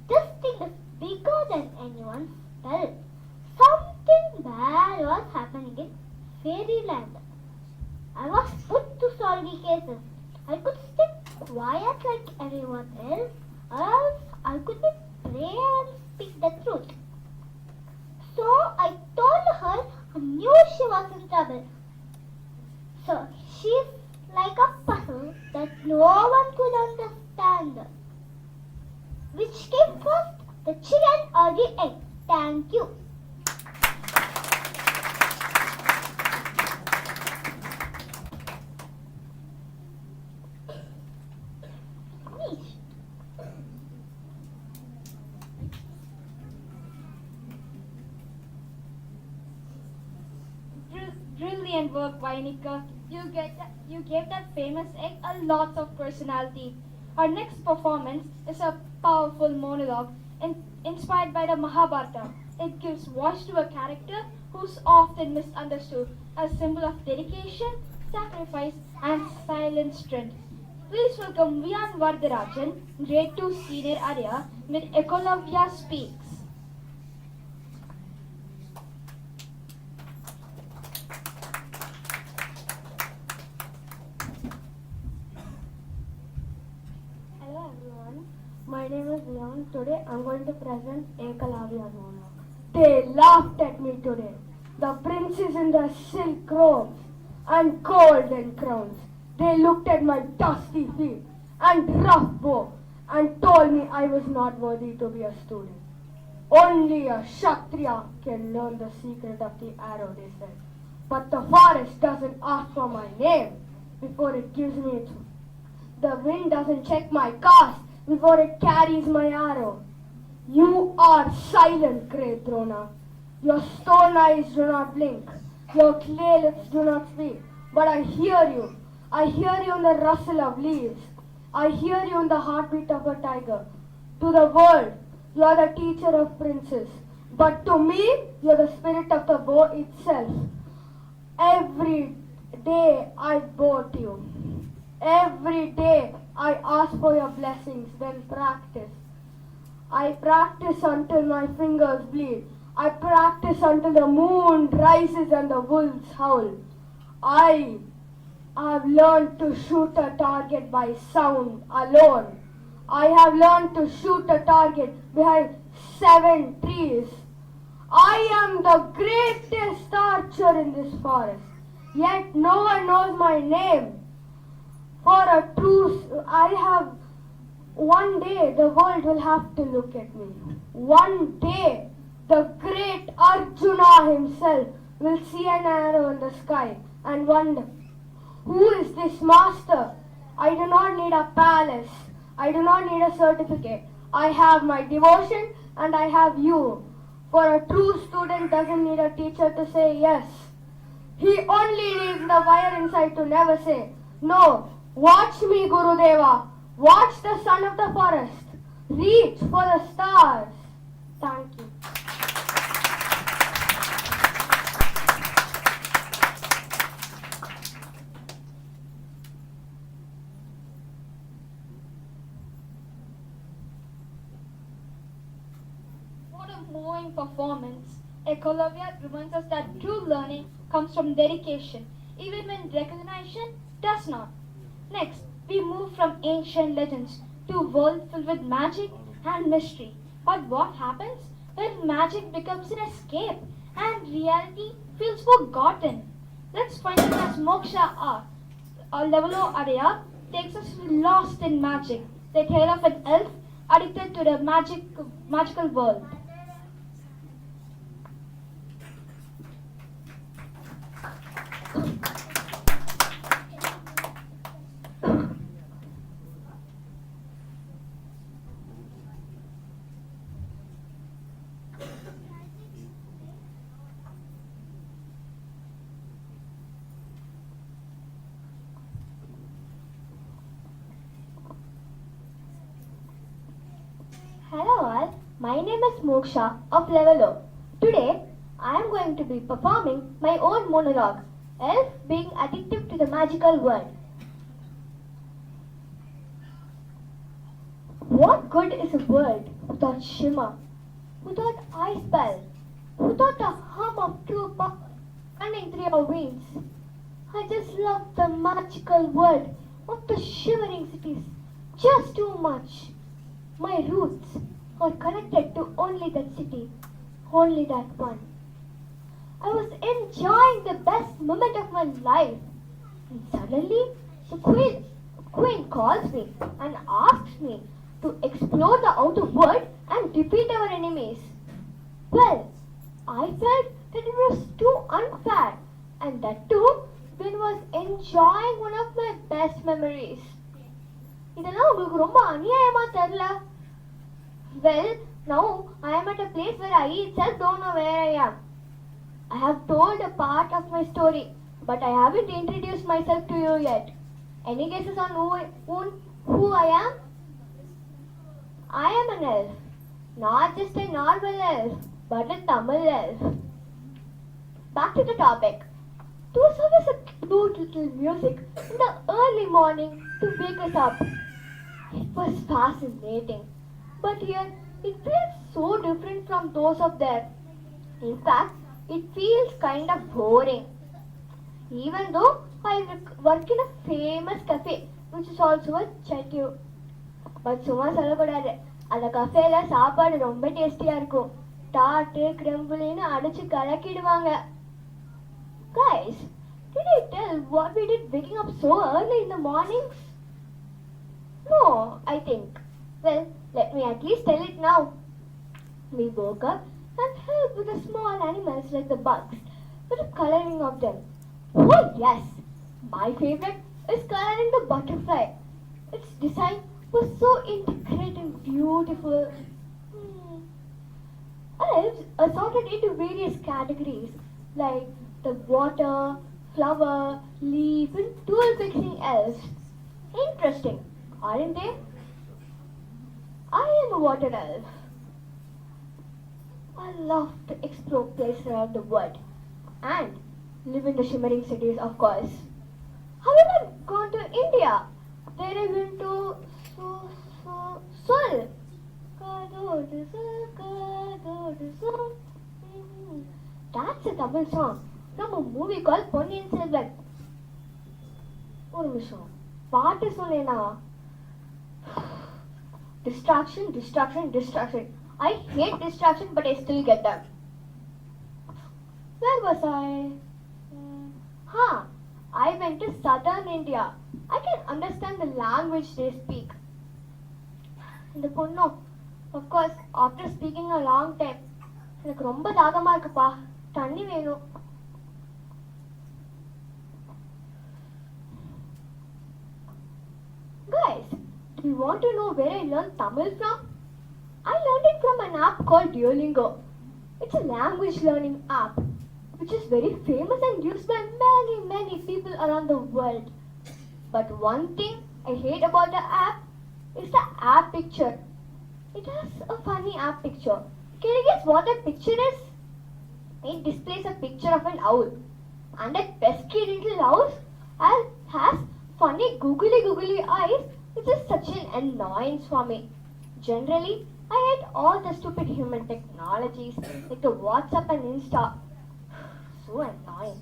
This thing is bigger than anyone's spell. Something bad was happening in fairyland. I was put to solve the cases. I could stay quiet like everyone else, or else I could be brave and speak the truth. So I told her I knew she was in trouble. So she's like a puzzle that no one could understand. Which came first, the chicken or the egg? Thank you. Brilliant work, Vainika. You gave that famous egg a lot of personality. Our next performance is a powerful monologue inspired by the Mahabharata. It gives voice to a character who's often misunderstood, a symbol of dedication, sacrifice, and silent strength. Please welcome Vian Vardarajan, Grade 2 Senior Area, with Ekalavya Speaks. Hello everyone, my name is Leon. Today I'm going to present Ekalavya monologue. They laughed at me today. The princes in their silk robes and golden crowns. They looked at my dusty feet and rough bow and told me I was not worthy to be a student. Only a Kshatriya can learn the secret of the arrow, they said. But the forest doesn't ask for my name before it gives me its. The wind doesn't check my caste before it carries my arrow. You are silent, great Drona. Your stone eyes do not blink. Your clay lips do not speak. But I hear you. I hear you in the rustle of leaves. I hear you in the heartbeat of a tiger. To the world, you are the teacher of princes. But to me, you are the spirit of the bow itself. Every day I bow to you. Every day I ask for your blessings, then practice. I practice until my fingers bleed. I practice until the moon rises and the wolves howl. I have learned to shoot a target by sound alone. I have learned to shoot a target behind 7 trees. I am the greatest archer in this forest, yet no one knows my name. For a truce, one day the world will have to look at me. One day the great Arjuna himself will see an arrow in the sky and wonder, who is this master? I do not need a palace. I do not need a certificate. I have my devotion and I have you. For a true student doesn't need a teacher to say yes. He only needs the fire inside to never say no. Watch me, Gurudeva. Watch the son of the forest. Reach for the stars. Thank you. What a moving performance. Ekalavya reminds us that true learning comes from dedication, even when recognition does not. Next, we move from ancient legends to a world filled with magic and mystery. But what happens when magic becomes an escape and reality feels forgotten. Let's find out as Moksha a level of area takes us lost in magic, the tale of an elf addicted to the magical world. Hello all, my name is Moksha of Level O. Today, I am going to be performing my own monologue, Elf being addictive to the magical world. What good is a world without shimmer, without eye spell, without the hum of true pop running through your veins? I just love the magical world of the shivering cities just too much. My roots are connected to only that city, only that one. I was enjoying the best moment of my life, and suddenly the queen calls me and asks me to explore the outer world and defeat our enemies. Well, I felt that it was too unfair, and that too when I was enjoying one of my best memories. இதெல்லாம் உங்களுக்கு ரொம்ப அநியாயமா தெரியல? Well, now I am at a place where I itself don't know where I am. I have told a part of my story, but I haven't introduced myself to you yet. Any guesses on who I am? I am an elf. Not just a normal elf, but a Tamil elf. Back to the topic. To serve us a cute little music in the early morning to wake us up. It was fascinating. But here, it feels so different from those of there. In fact, it feels kind of boring. Even though I work in a famous cafe, which is also a chatty. But சும்மா சொல்லக்கூடாது, அந்த கஃபேல சாப்பாடு ரொம்ப டேஸ்டியா இருக்கும். Tattoo கிரம்புலின்னு அடிச்சு கலக்கிடுவாங்க. Guys, did I tell what we did waking up so early in the mornings? No, I think. Well, let me at least tell it now. We woke up and helped with the small animals like the bugs, with the coloring of them. Oh yes, my favorite is coloring the butterfly. Its design was so intricate and beautiful. Elves are sorted into various categories like the water, flower, leaf, and tool fixing elves. Interesting, aren't they? I am a water elf. I love to explore places around the world and live in the shimmering cities, of course. However, I've gone to India. There I've been to Seoul. That's a Tamil song from a movie called Ponniyin Selvan. ஒரு நிமிஷம் பாட்டு சொன்னேனா? Distraction. I hate distraction, but I still get them. Where was I? I went to southern India. I can understand the language they speak. இந்த பொண்ணு, of course, after speaking a long time, எனக்கு ரொம்ப தாகமா இருக்குப்பா, தண்ணி வேணும். Guys, do you want to know where I learned Tamil from? I learned it from an app called Duolingo. It's a language learning app which is very famous and used by many people around the world. But one thing I hate about the app is the app picture. It has a funny app picture. Can you guess what that picture is? It displays a picture of an owl. And that pesky little owl has funny googly eyes, which is such an annoyance for me. Generally, I hate all the stupid human technologies like the WhatsApp and Insta. So annoying.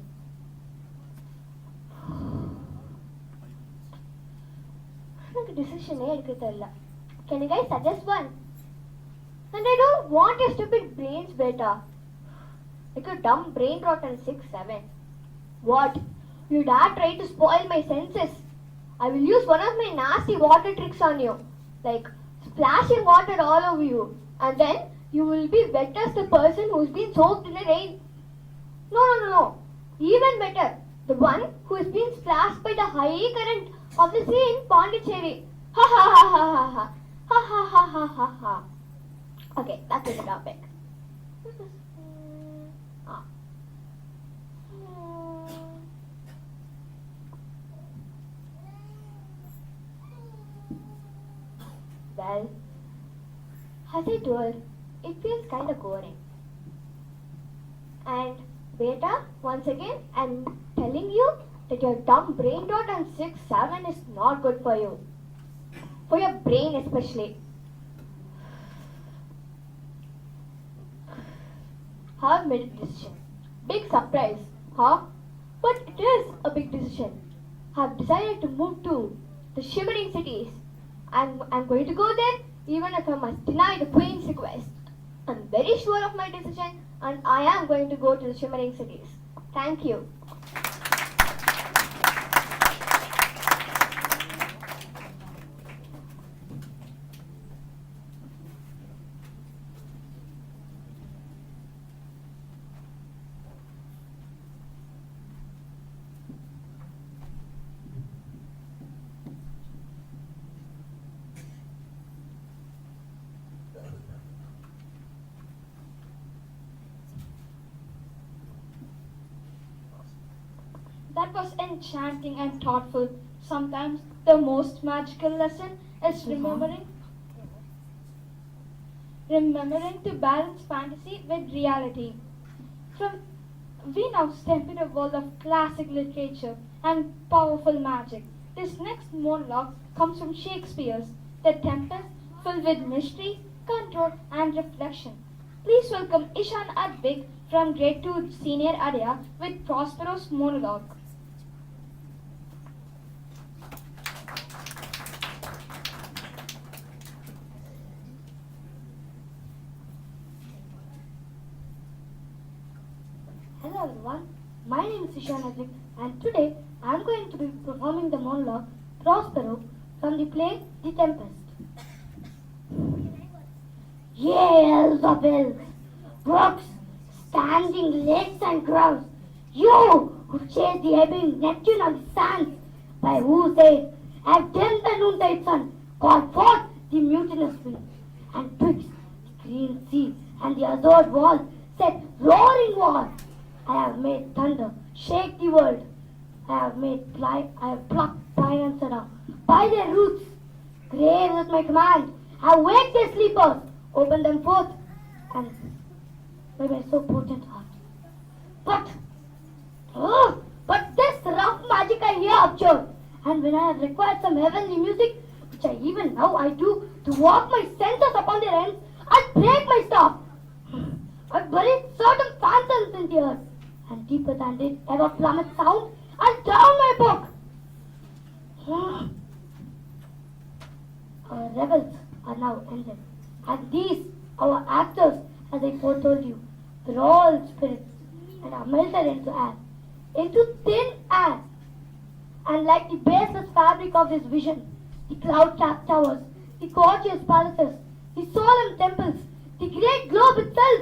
எனக்கு டிசிஷனே எடுக்க தெரியல. Can you guys suggest one? And I don't want your stupid brains, beta. like a dumb brain rot and 6'7". What? You dare try to spoil my senses? I will use one of my nasty water tricks on you, like splashing water all over you, and then you will be wet as the person who's been soaked in the rain. No. Even better, the one who has been splashed by the high current of the sea in Pondicherry. Ha ha ha ha ha ha. Ha ha ha ha ha ha. Okay, back to the topic. Ah. Well, as I told, it feels kind of boring. And beta, once again, I'm telling you that your dumb brain dot and 6'7" is not good for you. For your brain especially. Have made a decision. Big surprise, huh? But it is a big decision. Have decided to move to the shimmering cities. I'm going to go there even if I must deny the Queen's request. I'm very sure of my decision and I am going to go to the shimmering cities. Thank you. That was enchanting and thoughtful. Sometimes the most magical lesson is remembering to balance fantasy with reality. From we now step in a world of classic literature and powerful magic. This next monologue comes from Shakespeare's The Tempest, filled with mystery, control, and reflection. Please welcome Ishan Advik from Grade 2 Senior Area with Prospero's monologue. Hello everyone, my name is Ishan Advik and today I am going to be performing the monologue Prospero from the play The Tempest. Ye elves of elves, brooks, standing lakes and groves, you who chase the ebbing Neptune on the sands, by whose aid have dimmed the noontide sun, called forth the mutinous wind, and twixt the green sea and the azured wall set roaring war. I have made thunder shake the world. I have plucked pine and cedar by their roots. Graves at my command have waked their sleepers, opened them forth, and by my so potent heart. But this rough magic I hear abjured, and when I have required some heavenly music, which I even now I do, to walk my senses upon their ends, and break my staff. I buried certain phantoms in the earth, and deeper than did ever plummet sound, and down my book. Our revels are now ended, and these, our actors, as I foretold you, were all spirits, and are melted into thin air. And like the baseless fabric of this vision, the cloud-capped towers, the gorgeous palaces, the solemn temples, the great globe itself,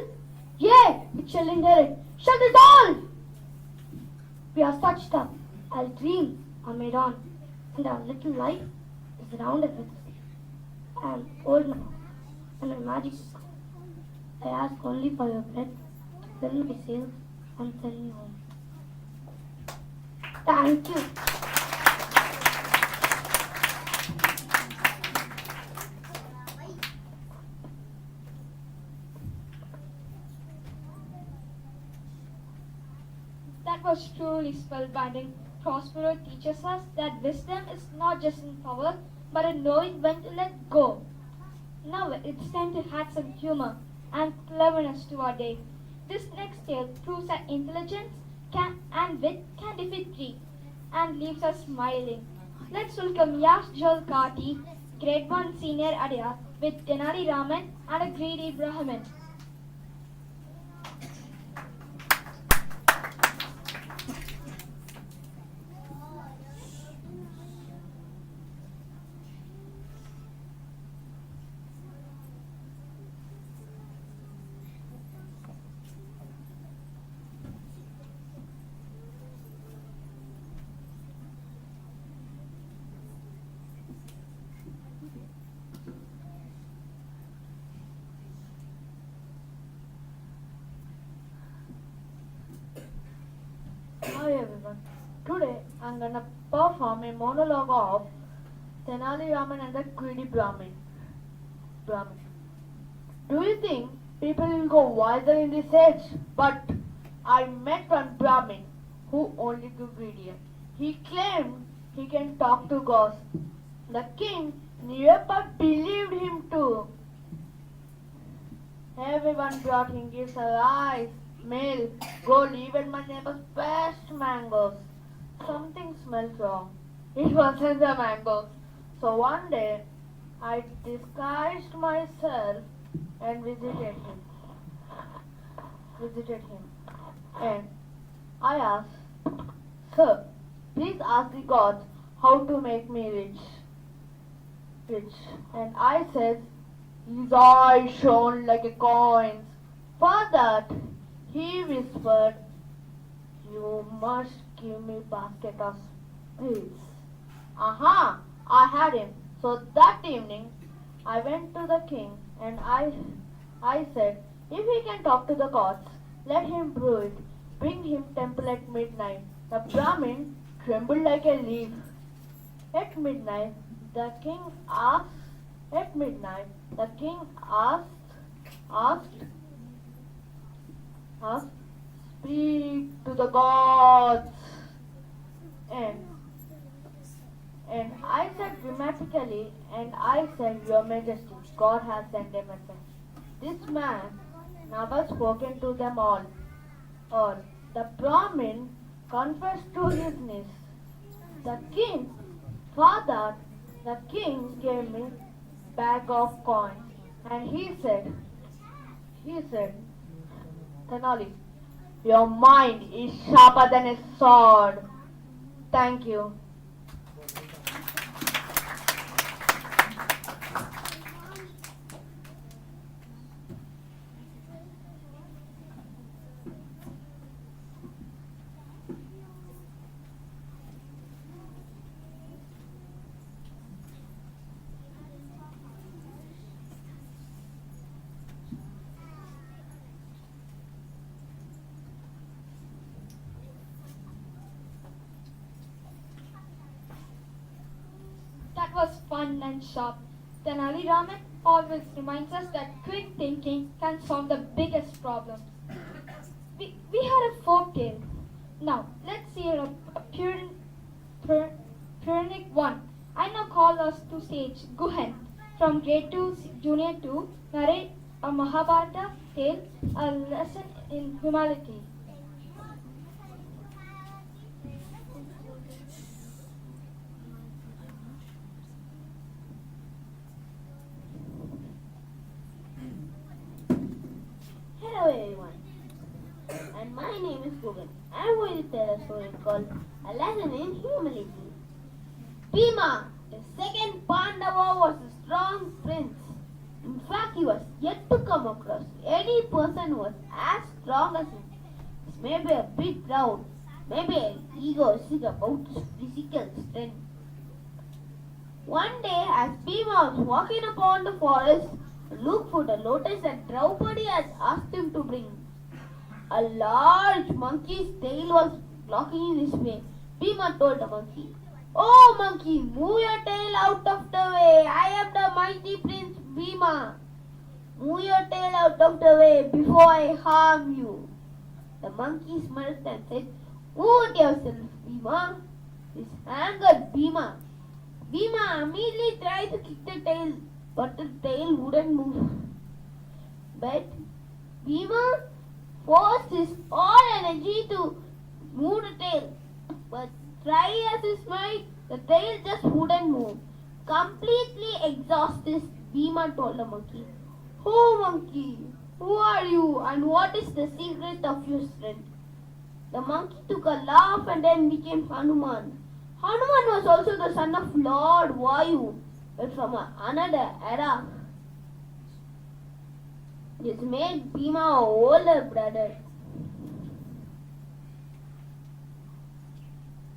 yea, it shall inherit, shall dissolve. We are such stuff as dreams are made on, and our little life is rounded with. I am old now, and my magic is gone. I ask only for your breath to fill my sails and send me home. Thank you. That was truly spellbinding. Prospero teaches us that wisdom is not just in power, but in knowing when to let go. Now it's time to add some humor and cleverness to our day. This next tale proves that intelligence and wit can defeat greed and leaves us smiling. Let's welcome Yash Jolkati, Grade 1 Senior Area with Tenali Raman and a greedy Brahmin. I'm gonna perform a monologue of Tenali Raman and the greedy Brahmin. Do you think people will go wiser in this age? But I met one Brahmin who only grew greedier. He claimed he can talk to gods. The king never believed him too. Everyone brought him gifts of rice, milk, gold, even my neighbor's best mangoes. Something smelled wrong. It wasn't the mangoes. So one day, I disguised myself and visited him. And I asked, "Sir, please ask the gods how to make me rich." And I said, his eyes shone like a coins. For that, he whispered, "You must give me basket of spirits." Aha! I had him. So that evening, I went to the king and I said, "If he can talk to the gods, let him prove it. Bring him temple at midnight." The Brahmin trembled like a leaf. At midnight, the king asked, "Speak to the gods." And I said grammatically, "Your Majesty, God has sent a message." This man never spoken to them all. Or the Brahmin confessed to his niece. The king, Father, the king gave me bag of coins, and he said, "Tenali, your mind is sharper than a sword." Thank you. That was fun and sharp. Tenali Raman always reminds us that quick thinking can solve the biggest problems. We had a folk tale. Now, let's hear a Puranic one. I now call us to stage Guhen from grade 2, junior 2, narrate a Mahabharata tale, a lesson in humility. Hello everyone, and my name is Govind. I'm going to tell a story called A Lesson in Humility. Bhima, the second Pandava, was a strong prince. In fact, he was yet to come across any person who was as strong as him. He's maybe a bit proud, maybe egoistic about his physical strength. One day, as Bhima was walking upon the forest, looked for the lotus that Draupadi had asked him to bring. A large monkey's tail was blocking his way. Bhima told the monkey, "Oh monkey, move your tail out of the way. I am the mighty prince Bhima. Move your tail out of the way before I harm you." The monkey smirked and said, "Move it yourself, Bhima." This angered Bhima. Bhima immediately tried to kick the tail, but the tail wouldn't move. But Bhima forced his all energy to move the tail. But try as he might, the tail just wouldn't move. Completely exhausted, Bhima told the monkey, "Oh monkey, who are you and what is the secret of your strength?" The monkey took a laugh and then became Hanuman. Hanuman was also the son of Lord Vayu, but from another era. This made Bhima an older brother.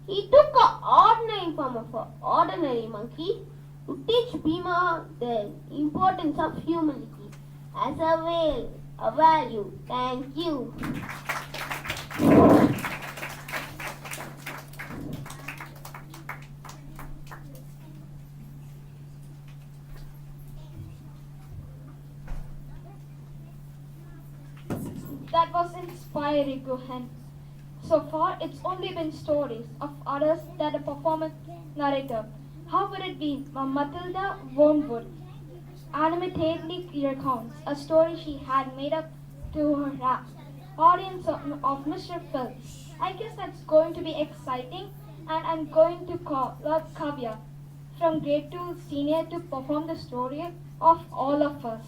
He took an ordinary form of an ordinary monkey to teach Bhima the importance of humility as a value. Thank you. That was inspiring to him. So far, it's only been stories of others that a performance narrator. How would it be? Matilda Wormwood animatedly recounts a story she had made up to her audience of Mr. Phil. I guess that's going to be exciting, and I'm going to call up Kavya from grade 2 senior to perform the story of all of us.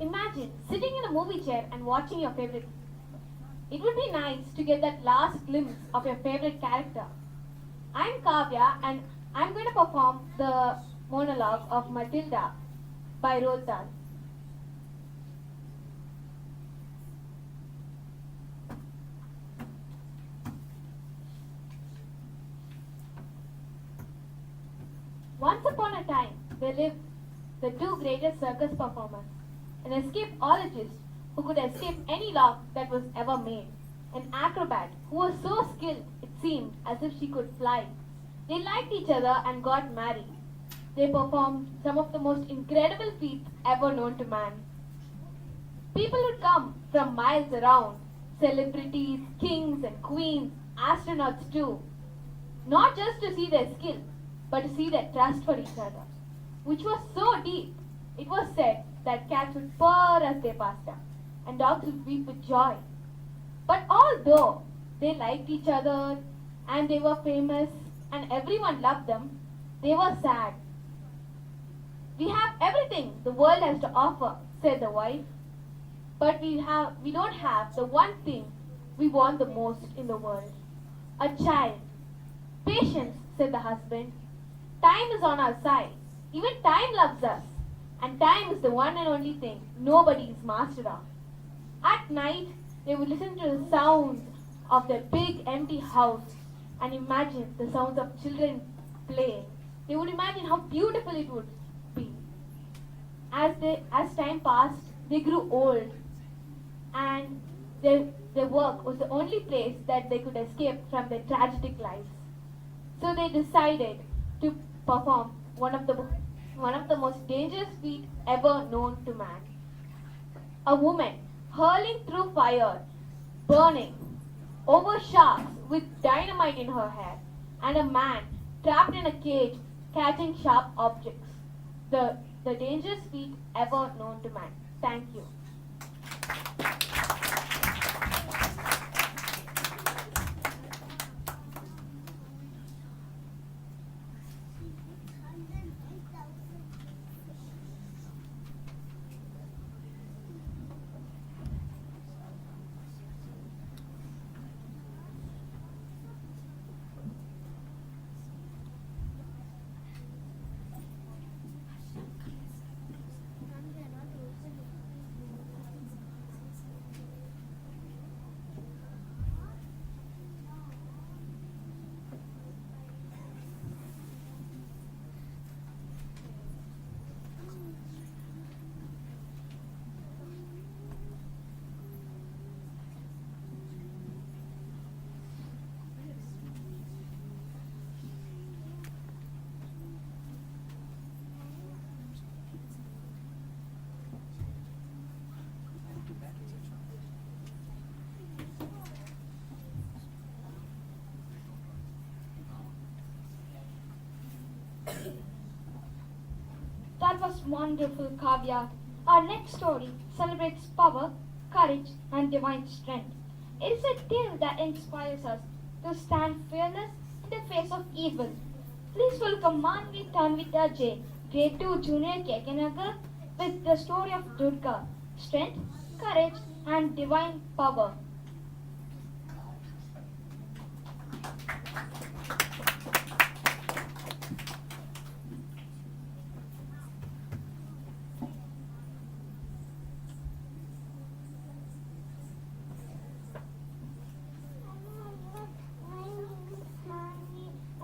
Imagine sitting in a movie chair and watching your favorite. It would be nice to get that last glimpse of your favorite character. I'm Kavya and I'm going to perform the monologue of Matilda by Roald Dahl. Once upon a time, there lived the two greatest circus performers, an escapeologist who could escape any lock that was ever made, an acrobat who was so skilled it seemed as if she could fly. They liked each other and got married. They performed some of the most incredible feats ever known to man. People would come from miles around, celebrities, kings and queens, astronauts too, not just to see their skill, but to see their trust for each other, which was so deep. It was said that cats would purr as they passed them, and dogs would weep with joy. But although they liked each other, and they were famous, and everyone loved them, they were sad. We have everything the world has to offer, said the wife, but we don't have the one thing we want the most in the world, a child. Patience, said the husband. Time is on our side. Even time loves us. And time is the one and only thing nobody is master of. At night, they would listen to the sounds of their big empty house and imagine the sounds of children playing. They would imagine how beautiful it would be. As time passed, they grew old, and their work was the only place that they could escape from their tragic lives. So they decided to perform one of the most dangerous feats ever known to man. A woman hurling through fire, burning, over sharks with dynamite in her hair, and a man trapped in a cage catching sharp objects. The dangerous feat ever known to man. Thank you. wonderful caveat. Our next story celebrates power, courage, and divine strength. It is a tale that inspires us to stand fearless in the face of evil. Please welcome Manvi Tanvita J, Grade 2 Junior Kekanagar, with the story of Durga, strength, courage, and divine power.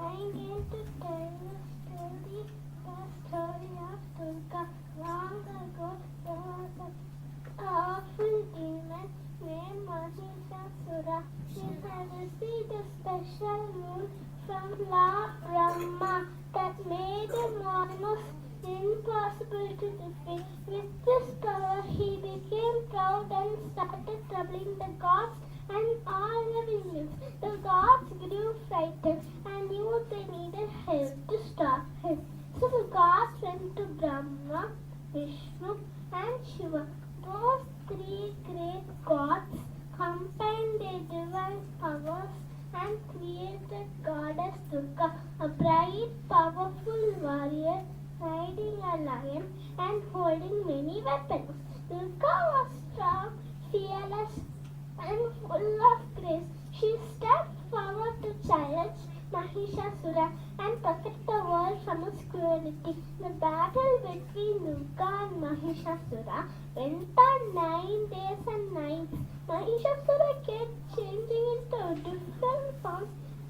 I'm going to tell you the story of Durga. Long ago, there was a powerful demon named Mahishasura. He had received a special rule from Lord Brahma that made him almost impossible to defeat. With this power, he became proud and started troubling the gods and all living beings. The gods grew frightened and knew they needed help to stop him. So the gods went to Brahma, Vishnu, and Shiva. Those three great gods combined their divine powers and created Goddess Durga, a bright, powerful warrior riding a lion and holding many weapons. Durga was strong, fearless, and full of grace. She stepped forward to challenge Mahishasura and protect the world from his cruelty. The battle between Durga and Mahishasura went on 9 days and nights. Mahishasura kept changing into different forms,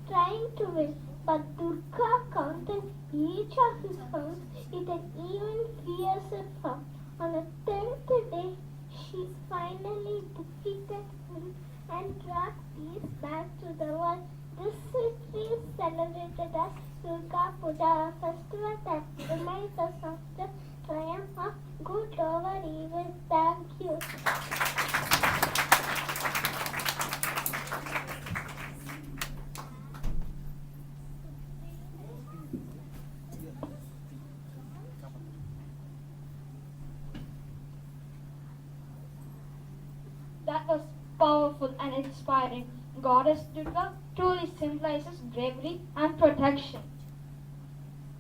trying to win. But Durga counted each of his forms with an even fiercer form. On the 10th day, she finally defeated him and brought peace back to the world. This victory is celebrated as Durga Puja, a festival that reminds us of the triumph of good over evil. Thank you. That was powerful and inspiring. Goddess Durga truly symbolizes bravery and protection.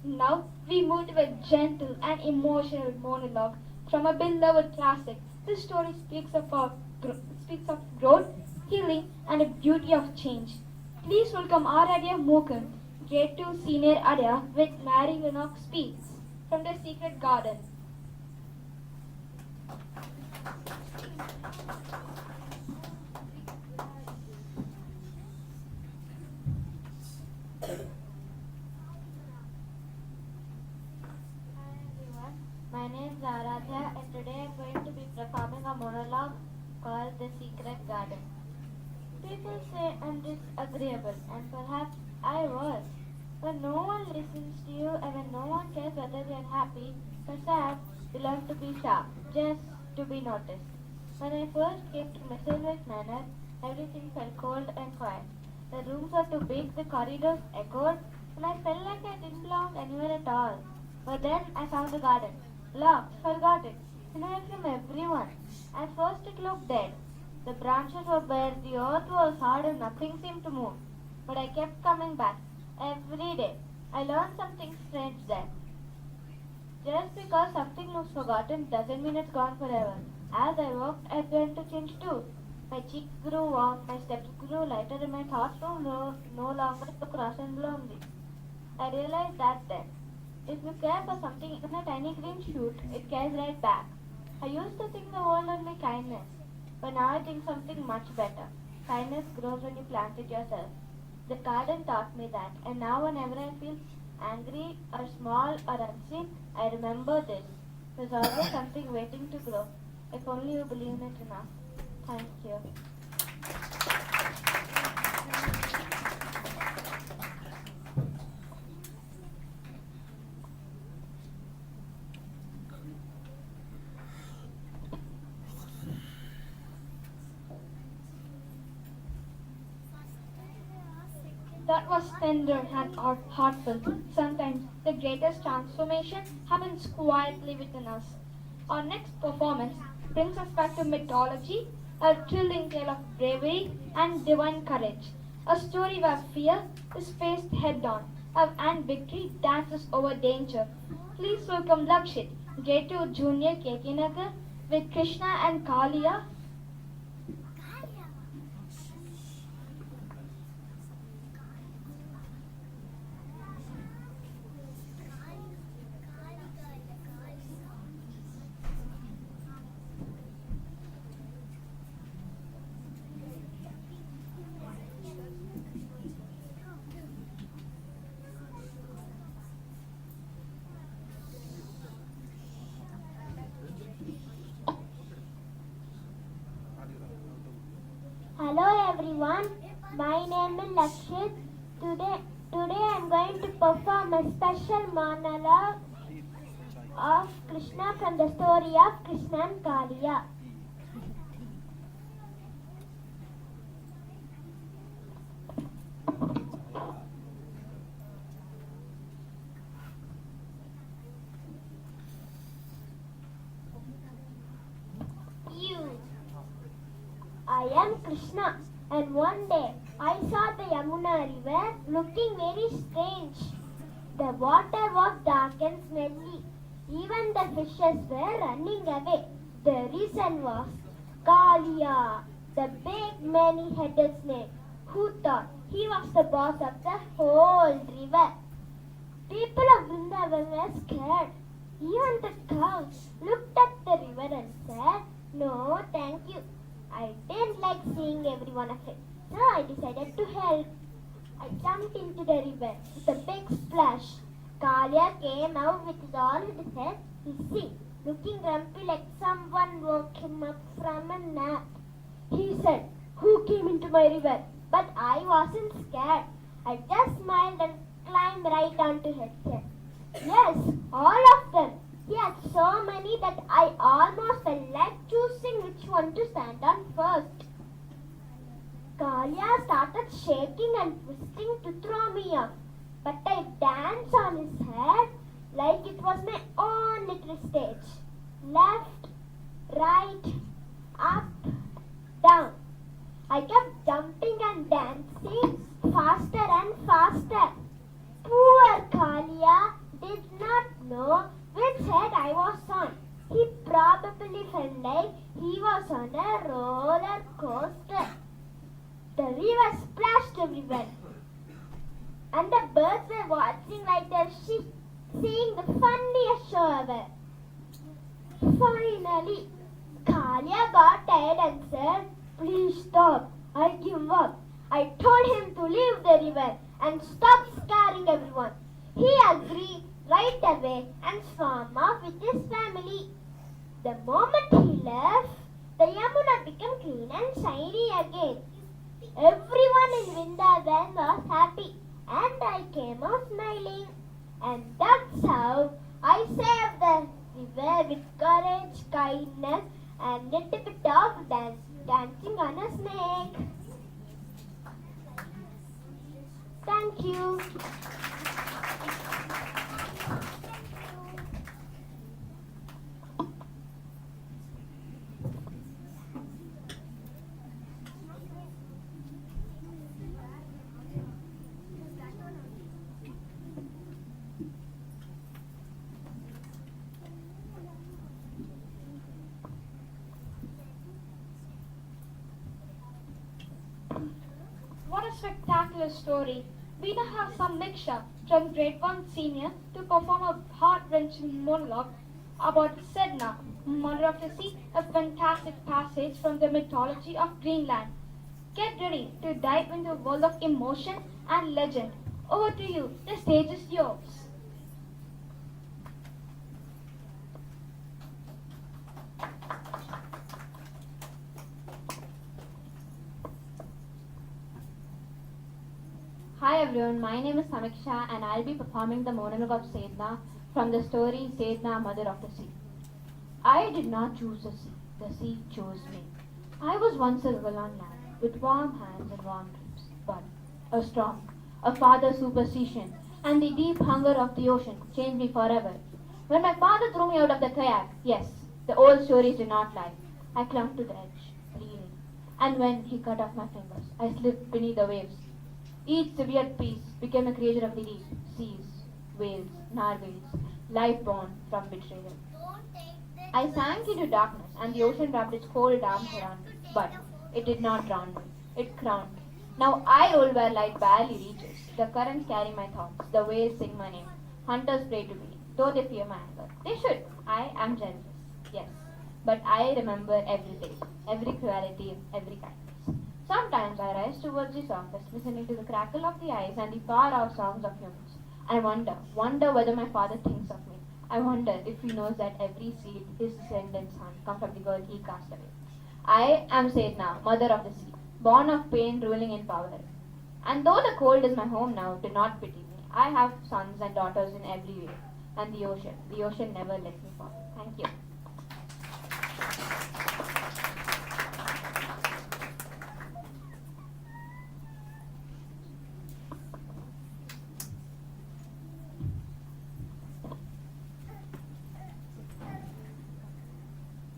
Now we move to a gentle and emotional monologue from a beloved classic. This story speaks of growth, healing, and the beauty of change. Please welcome Aradia Mukund, Grade 2 Senior Arya with Mary Lennox Speaks from the Secret Garden. My name is Aradhya and today I'm going to be performing a monologue called The Secret Garden. People say I'm disagreeable and perhaps I was. When no one listens to you and when no one cares whether you're happy or sad, you learn to be sharp, just to be noticed. When I first came to Messelweg Manor, everything felt cold and quiet. The rooms were too big, the corridors echoed, and I felt like I didn't belong anywhere at all. But then I found the garden. Locked, forgotten, and away from everyone. At first it looked dead. The branches were bare, the earth was hard and nothing seemed to move. But I kept coming back. Every day. I learned something strange there. Just because something looks forgotten doesn't mean it's gone forever. As I walked, I began to change too. My cheeks grew warm, my steps grew lighter, and my thoughts were no longer so cross and lonely. I realized that then. If you care for something, even a tiny green shoot, it cares right back. I used to think the world owed me kindness, but now I think something much better. Kindness grows when you plant it yourself. The garden taught me that, and now whenever I feel angry or small or unseen, I remember this. There's always something waiting to grow, if only you believe in it enough. Thank you. That was tender and heartfelt. Sometimes the greatest transformation happens quietly within us. Our next performance brings us back to mythology, a thrilling tale of bravery and divine courage. A story where fear is faced head on and victory dances over danger. Please welcome Lakshit, Grade 2 Junior KK Nagar, with Krishna and Kalia. Hello everyone, my name is Lakshit. Today I am going to perform a special monologue of Krishna from the story of Krishna and Kaliya. I am Krishna, and one day I saw the Yamuna river looking very strange. The water was dark and smelly. Even the fishes were running away. The reason was Kaliya, the big many-headed snake, who thought he was the boss of the whole river. People of Vrindavan were scared. Even the cows looked at the river and said, "No, thank you." I didn't like seeing everyone afraid, so I decided to help. I jumped into the river with a big splash. Kaliya came out with all his head, hissing, looking grumpy like someone woke him up from a nap. He said, "Who came into my river?" But I wasn't scared. I just smiled and climbed right onto his head. Yes, all of them. He had so many that I almost felt like choosing which one to stand on first. Kaliya started shaking and twisting to throw me off, but I danced on his head like it was my own little stage. Left, right, up, down. I kept jumping and dancing faster and faster. Poor Kaliya did not know which head I was on. He probably felt like he was on a roller coaster. The river splashed everywhere, and the birds were watching like they're seeing the funniest show ever. Finally, Kaliya got tired and said, "Please stop, I give up." I told him to leave the river and stop scaring everyone. He agreed right away and swam off with his family. The moment he left, the Yamuna became clean and shiny again. Everyone in Vrindavan was happy, and I came out smiling. And that's how I saved the river with courage, kindness, and little bit of dancing on a snake. Thank you. What a spectacular story! We now have Samiksha from Grade 1 Senior to perform a heart-wrenching monologue about Sedna, Mother of the Sea, a fantastic passage from the mythology of Greenland. Get ready to dive into a world of emotion and legend. Over to you, the stage is yours. Hi everyone, my name is Samiksha and I'll be performing the monologue of Sedna from the story Sedna, Mother of the Sea. I did not choose the sea chose me. I was once a girl on land with warm hands and warm lips, but a storm, a father's superstition, and the deep hunger of the ocean changed me forever. When my father threw me out of the kayak, yes, the old stories did not lie. I clung to the edge, bleeding. And when he cut off my fingers, I slipped beneath the waves. Each severed piece became a creature of the deep, seas, whales, narwhals, life born from betrayal. I sank into darkness, and the ocean wrapped its cold arms around me. But it did not drown me. It crowned me. Now I roll where light barely reaches. The currents carry my thoughts. The waves sing my name. Hunters pray to me, though they fear my anger. They should. I am generous. Yes. But I remember every day, every cruelty, every kindness. Sometimes I rise towards the surface, listening to the crackle of the ice and the far-off songs of humans. I wonder whether my father thinks of me. I wonder if he knows that every seed his descendants son come from the girl he cast away. I am Sedna, mother of the sea, born of pain, ruling in power. And though the cold is my home now, do not pity me. I have sons and daughters in every way. And the ocean never let me fall. Thank you.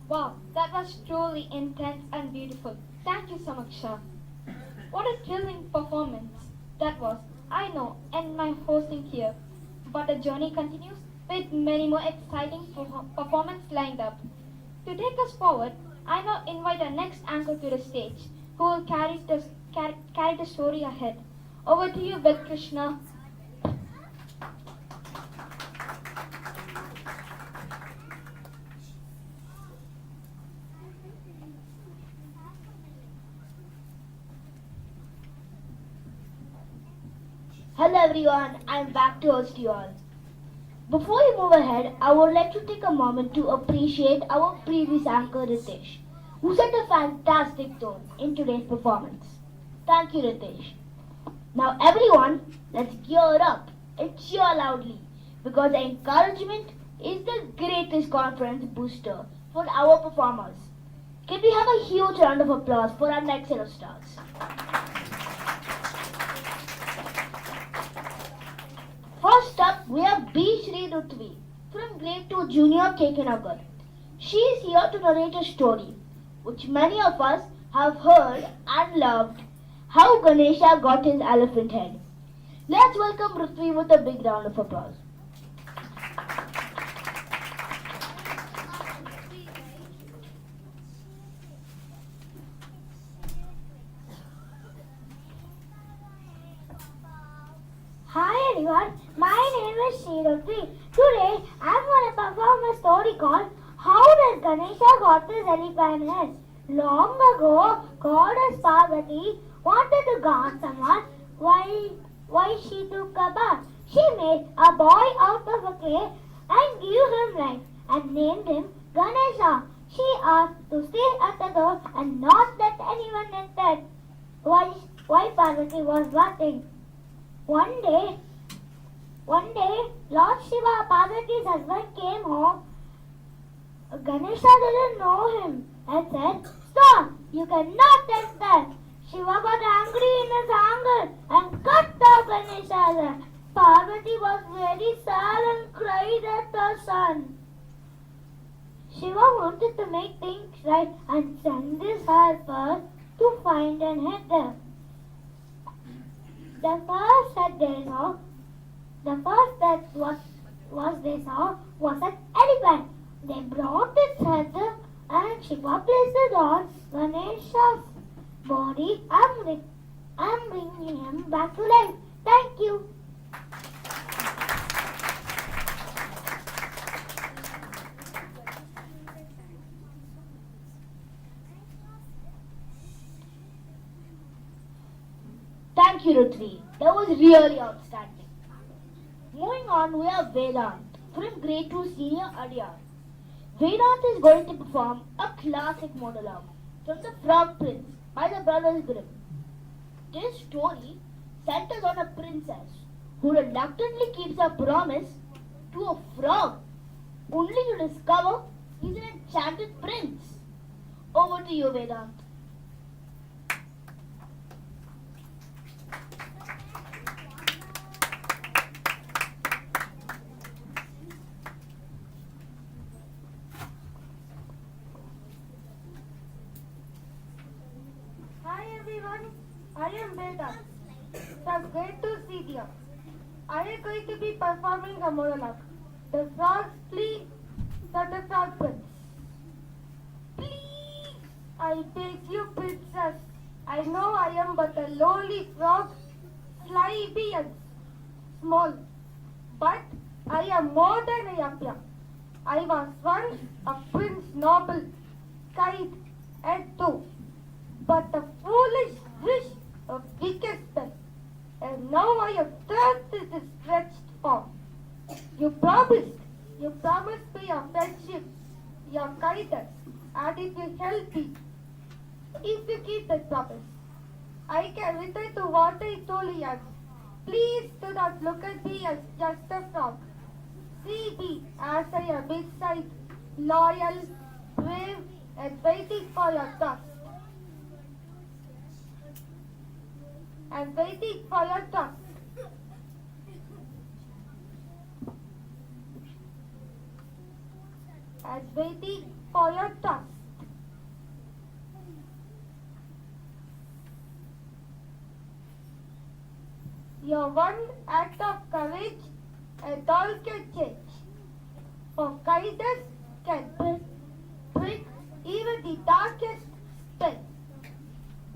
Wow, that was truly intense and beautiful. Thank you so much, sir. What a thrilling performance that was. I know, and my hosting here. But the journey continues with many more exciting performances lined up. To take us forward, I now invite our next anchor to the stage, who will carry the story ahead. Over to you, Beth Krishna. Hello everyone, I'm back to host you all. Before we move ahead, I would like to take a moment to appreciate our previous anchor Ritesh, who set a fantastic tone in today's performance. Thank you Ritesh. Now everyone, let's gear up and cheer loudly because encouragement is the greatest confidence booster for our performers. Can we have a huge round of applause for our next set of stars? First up, we have B. Sri Rutvi from grade 2 junior Kekanagar. She is here to narrate a story which many of us have heard and loved, how Ganesha got his elephant head. Let's welcome Rutvi with a big round of applause. Hi everyone, my name is Srirutvi. Today I'm going to perform a story called How Does Ganesha Got His Elephant Head? Long ago, goddess Parvati wanted to guard someone why she took a bath. She made a boy out of a clay and gave him life and named him Ganesha. She asked to stay at the door and not let anyone enter. Why Parvati was watching. One day, Lord Shiva, Parvati's husband, came home. Ganesha didn't know him and said, "Stop! You cannot enter." Shiva got angry in his anger and cut off Ganesha's head. Parvati was very sad and cried at her son. Shiva wanted to make things right and send his helper to find and hit them. The first that they saw was an elephant. They brought its head and Shiva placed it on Ganesha's body and bringing him back to life. Thank you. Thank you, Rutvi. That was really outstanding. Moving on, we have Vedant from grade 2 senior Adyar. Vedant is going to perform a classic monologue from The Frog Prince by the Brothers Grimm. This story centers on a princess who reluctantly keeps her promise to a frog, only to discover he's an enchanted prince. Over to you, Vedant. everyone. I am Veda. It's great to see you. I am going to be performing a monologue. The frogs flee, so the frog prince. Please, I beg you, princess. I know I am but a lowly frog, slimy and small, but I am more than I appear. I was once a prince noble, kind and true, but a foolish wish, a wicked spell, and now I have turned this stretched form. You promised me your friendship, your kindness, and if you help me, if you keep that promise, I can return to what I truly am. Please do not look at me as just a frog. See me as I am inside, loyal, brave, and waiting for your trust. And waiting for your trust. And waiting for your trust. Your one act of courage and all can change. For kindness can break even the darkest spell.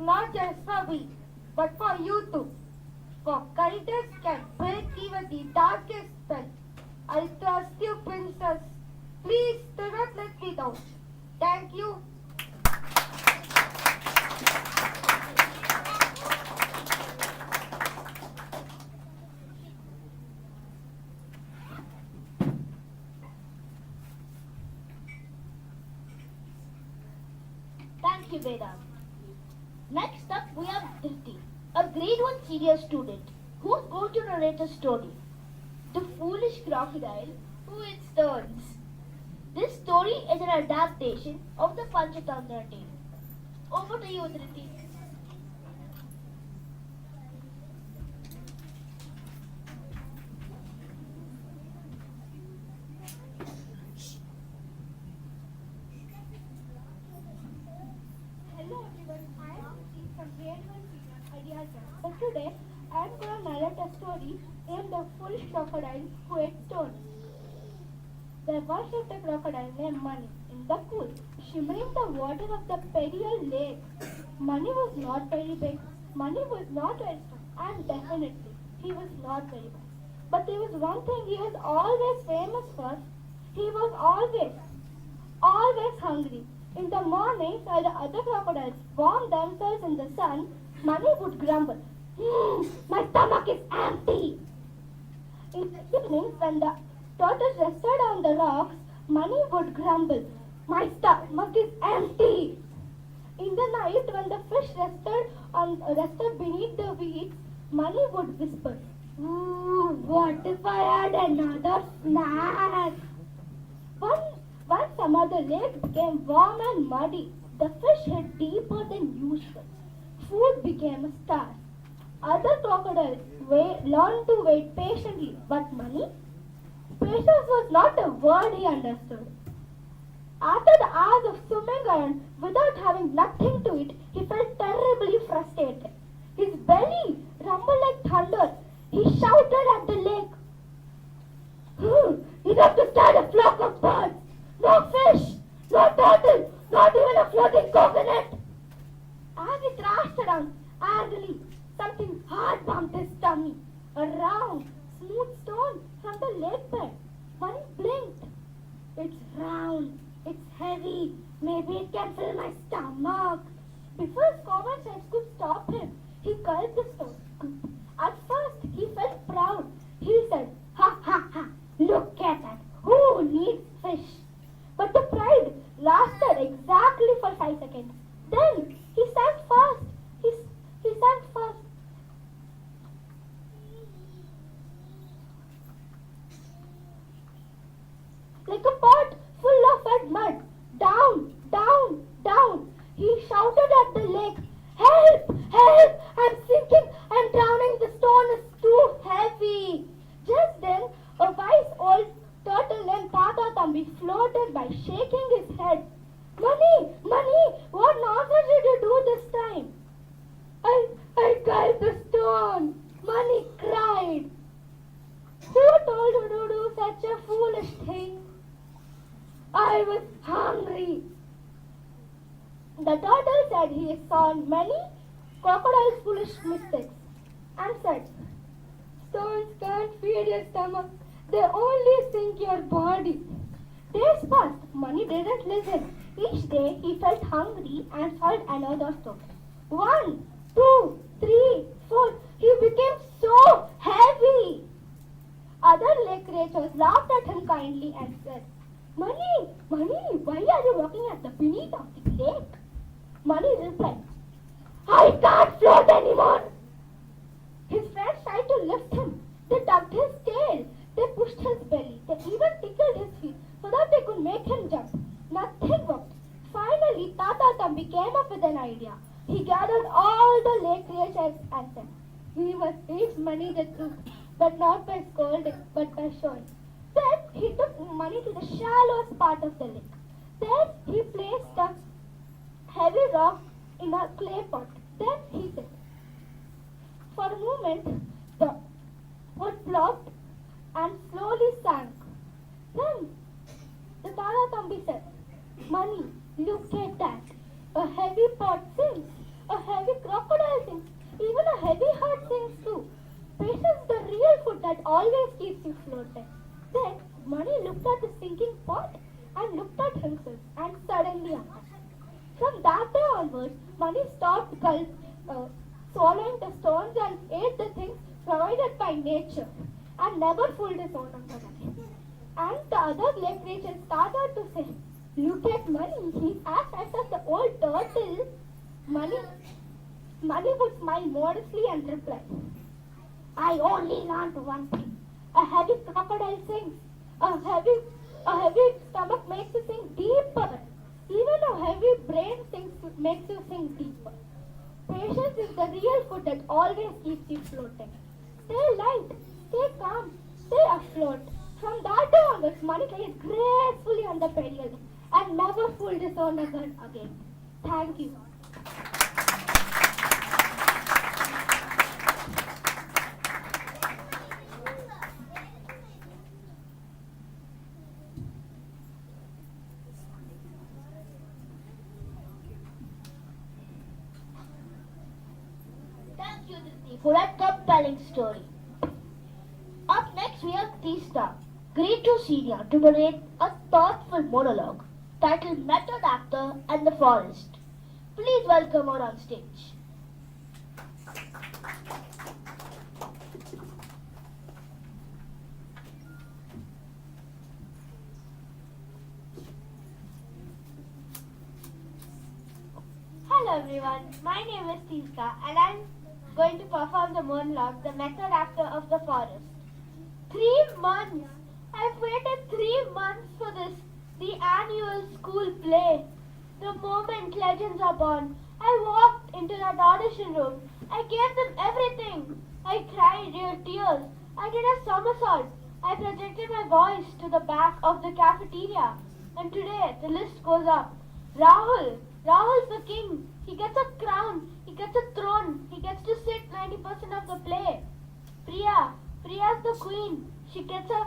Not just for me, but for you too. For kindness can break even the darkest spell. I trust you, princess. Please do not let me down. Thank you. Thank you, Veda. Next up, we have Dhriti, a grade 1 senior student who's going to narrate a story. The Foolish Crocodile Who Its Turns. This story is an adaptation of the Panchatantra tale. Over to you, Dhriti. Hello everyone, I am Dhriti from grade 1 senior Ideas. So today I am going to narrate a story named The Foolish Crocodile Who Ate Stones. There was just a crocodile named Money in the cool, shimmering the water of the perennial lake. Money was not very big, Money was not very strong, and definitely he was not very wise. But there was one thing he was always famous for. He was always hungry. In the mornings, while the other crocodiles warmed themselves in the sun, Money would grumble, my stomach is empty. In the evenings, when the tortoise rested on the rocks, Money would grumble, my stomach is empty. In the night, when the fish rested beneath the weeds, Money would whisper, ooh, what if I had another snack? Once some other lake became warm and muddy. The fish hid deeper than usual. Food became scarce. Other crocodiles learned to wait patiently, but Money? Patience was not a word he understood. After the hours of swimming around without having nothing to eat, he felt terribly frustrated. His belly rumbled like thunder. He shouted at the lake, enough to start a flock of birds. No fish, no turtle, not even a floating coconut. As he thrashed around angrily, something hard bumped his tummy. A round, smooth stone from the lake bed. Money blinked. It's round, it's heavy, maybe it can fill my stomach. Before his common sense could stop him, he gulped the stone. At first, he felt proud. He said, ha ha ha, look at that. Who needs fish? But the pride lasted exactly for 5 seconds. Then he sank fast. He sank fast. Like a pot full of wet mud. Down, down, down. He shouted at the lake, help, help, I'm sinking, on many crocodile's foolish mistakes and said, "Stones can't feed your stomach, they only sink your body." Days passed, Money didn't listen. Each day he felt hungry and solved another stone. 1, 2, 3, 4. He became so heavy. Other lake creatures laughed at him kindly and said, "Money, why are you walking at the beneath of the lake?" Money replied, "I can't float anymore." His friends tried to lift him. They tugged his tail. They pushed his belly. They even tickled his feet so that they could make him jump. Nothing worked. Finally, Tata Thambi came up with an idea. He gathered all the lake creatures and said, "We must teach Money the truth, but not by scolding, but by showing." Then he took Money to the shallowest part of the lake. There he placed a heavy rock in a clay pot. Then he said, for a moment, the pot plopped and slowly sank. Then the Tata Thambi said, "Money, look at that. A heavy pot sinks. A heavy crocodile sinks. Even a heavy heart sinks too. Patience is the real food that always keeps you floating." Then Money looked at the sinking pot and looked at himself and suddenly understood. From that day onwards, Money stopped swallowing the stones and ate the things provided by nature and never fooled his own hunger again. And the other lake creatures started to say, "Look at Money, he's as nice as the old turtle." Money would smile modestly and reply, "I only learned one thing. A heavy crocodile sinks. A heavy stomach makes you sink deeper. Even a heavy brain makes you sink deeper. Patience is the real food that always keeps you floating. Stay light, stay calm, stay afloat." From that day onwards, Money glided gracefully on the pedal and never fooled his own hunger again. Thank you. Thank you, Diti, for that compelling story. Up next, we have Tista, grade 2 senior, to narrate a thoughtful monologue titled Method Actor and the Forest. Please welcome her on stage. Hello everyone, my name is Tiska and I'm going to perform the monologue, The Method Actor of the Forest. 3 months! I've waited 3 months for this, the annual school play. The moment legends are born, I walked into that audition room. I gave them everything. I cried real tears. I did a somersault. I projected my voice to the back of the cafeteria. And today the list goes up. Rahul's the king. He gets a crown. He gets a throne. He gets to sit 90% of the play. Priya's the queen. She gets a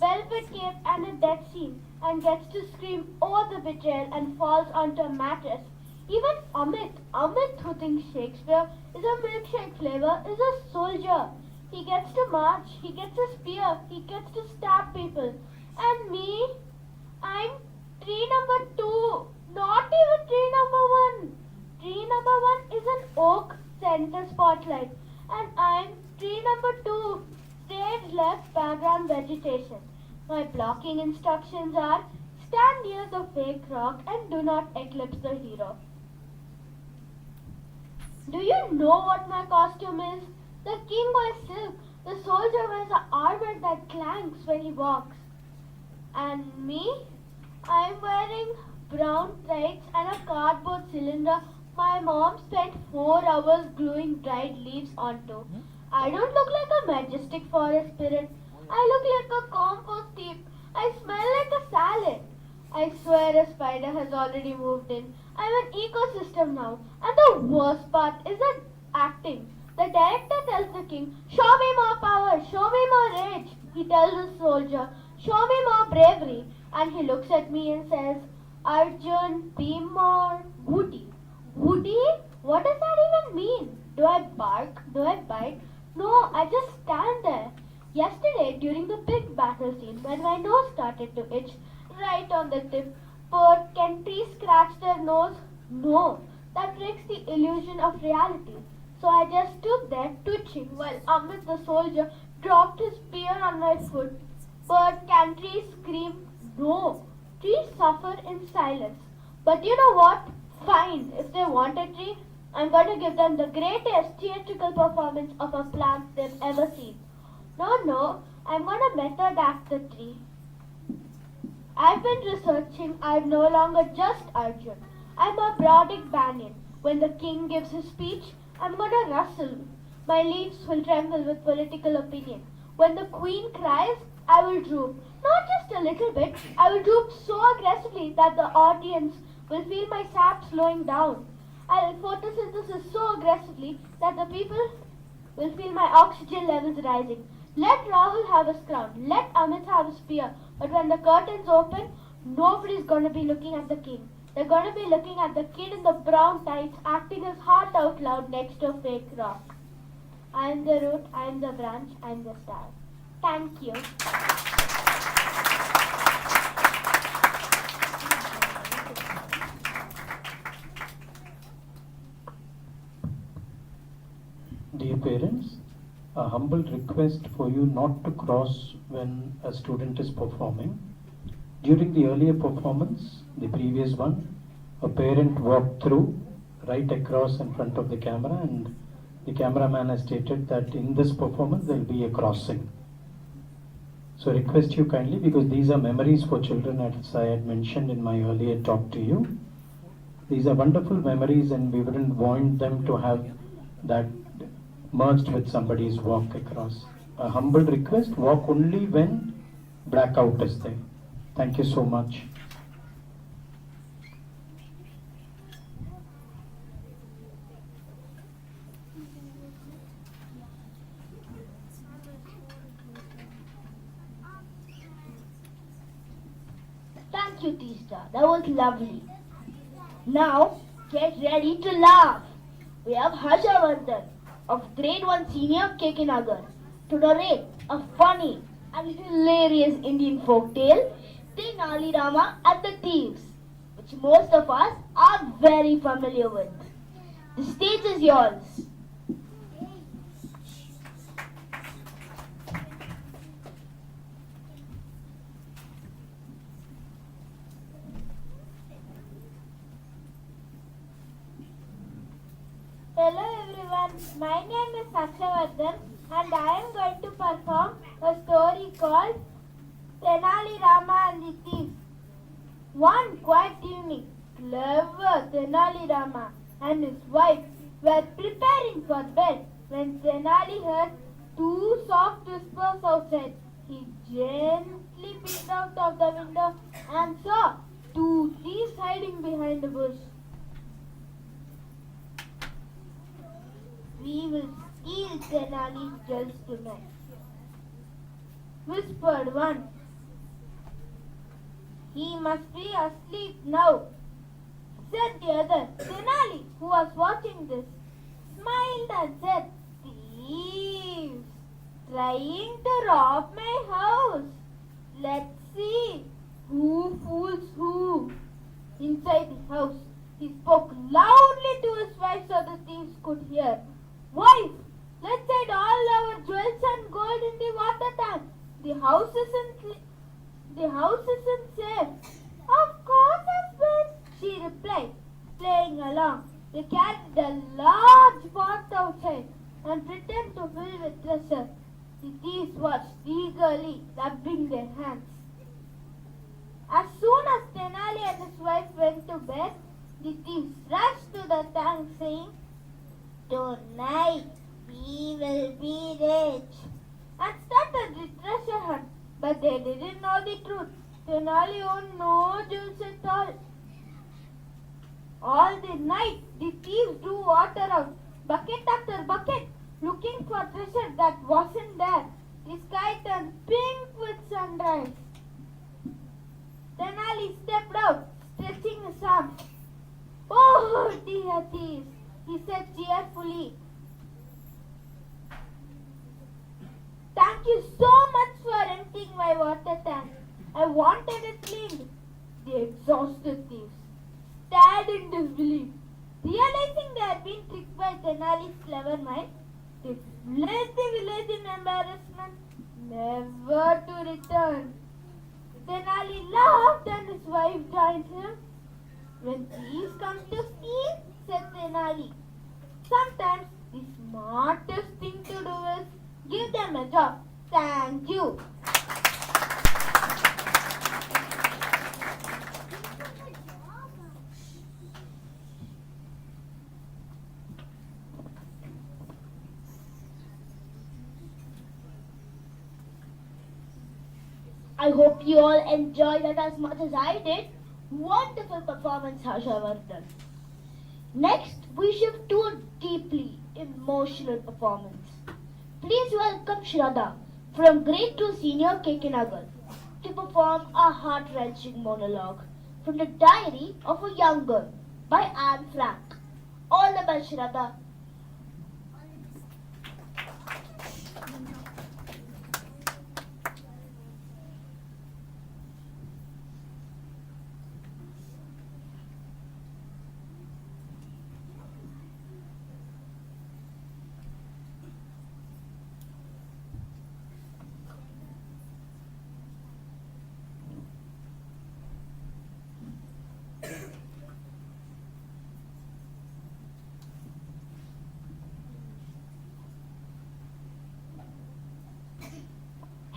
velvet cape and a death scene and gets to scream over the betrayal and falls onto a mattress. Even Amit who thinks Shakespeare is a milkshake flavor, is a soldier. He gets to march, he gets a spear, he gets to stab people. And me, I'm tree number 2, not even tree number 1. Tree number 1 is an oak center spotlight, and I'm tree number 2, stage left background vegetation. My blocking instructions are: stand near the fake rock and do not eclipse the hero. Do you know what my costume is? The king wears silk. The soldier wears an armor that clanks when he walks. And me? I'm wearing brown tights and a cardboard cylinder my mom spent 4 hours gluing dried leaves onto. I don't look like a majestic forest spirit. I look like a compost heap. I smell like a salad. I swear a spider has already moved in. I'm an ecosystem now. And the worst part is the acting. The director tells the king, "Show me more power, show me more rage." He tells the soldier, "Show me more bravery." And he looks at me and says, "Arjun, be more woody." Woody? What does that even mean? Do I bark? Do I bite? No, I just stand there. Yesterday, during the big battle scene, when my nose started to itch right on the tip, but can trees scratch their nose? No, that breaks the illusion of reality. So I just stood there twitching while Amit the soldier dropped his spear on my foot. But can trees scream? No, trees suffer in silence. But you know what? Fine, if they want a tree, I'm going to give them the greatest theatrical performance of a plant they've ever seen. No, I'm going to method act the tree. I've been researching. I'm no longer just Arjun. I'm a Brodick Banyan. When the king gives his speech, I'm going to rustle. My leaves will tremble with political opinion. When the queen cries, I will droop. Not just a little bit. I will droop so aggressively that the audience will feel my sap slowing down. I'll photosynthesis so aggressively that the people will feel my oxygen levels rising. Let Rahul have his crown. Let Amit have his spear. But when the curtains open, nobody's going to be looking at the king. They're going to be looking at the kid in the brown tights acting his heart out loud next to a fake rock. I'm the root, I'm the branch, I'm the star. Thank you. Dear parents, a humble request for you not to cross when a student is performing. During the earlier performance, the previous one, a parent walked through right across in front of the camera, and the cameraman has stated that in this performance there will be a crossing. So request you kindly, because these are memories for children, as I had mentioned in my earlier talk to you. These are wonderful memories and we wouldn't want them to have that merged with somebody's walk across. A humble request, walk only when blackout is there. Thank you so much. Thank you, Tista. That was lovely. Now, get ready to laugh. We have Harshavardhan of Grade 1 Senior Kekinagar to narrate a funny and hilarious Indian folk tale, Tenali Rama and the Thieves, which most of us are very familiar with. The stage is yours. Hello everyone, my name is Harshavardhan and I am going to perform a story called Tenali Rama and the Thieves. One quiet evening, clever Tenali Rama and his wife were preparing for bed when Tenali heard two soft whispers outside. He gently peeked out of the window and saw two thieves hiding behind a bush. We will steal Tenali's jewels tonight, whispered one. He must be asleep now, said the other. Tenali, who was watching this, smiled and said, Thieves, trying to rob my house. Let's see who fools who. Inside the house, he spoke loudly to his wife so the thieves could hear. Wife, let's hide all our jewels and gold in the water tank. The house isn't safe. Of course, husband, she replied, playing along. They carried a large pot outside and pretended to fill with treasure. The thieves watched eagerly, rubbing their hands. As soon as Tenali and his wife went to bed, the thieves rushed to the tank saying, Tonight we will be rich, and started the treasure hunt. But they didn't know the truth. Tenali owned no jewels at all. All the night the thieves drew water out, bucket after bucket, looking for treasure that wasn't there. The sky turned pink with sunrise. Tenali stepped out, stretching his arms. Oh, dear thieves, he said cheerfully. Thank you so much for emptying my water tank. I wanted it cleaned. The exhausted thieves stared in disbelief. Realizing they had been tricked by Tenali's clever mind, they fled the village in embarrassment, never to return. Tenali laughed and his wife joined him. When thieves come to steal, said Tenali, sometimes the smartest thing to do is give them a job. Thank you. I hope you all enjoyed that as much as I did. Wonderful performance, Harshavardhan. Next, we shift to a deeply emotional performance. Please welcome Shraddha from Grade 2 Senior Kekinagar to perform a heart-wrenching monologue from the Diary of a Young Girl by Anne Frank. All the best, Shraddha.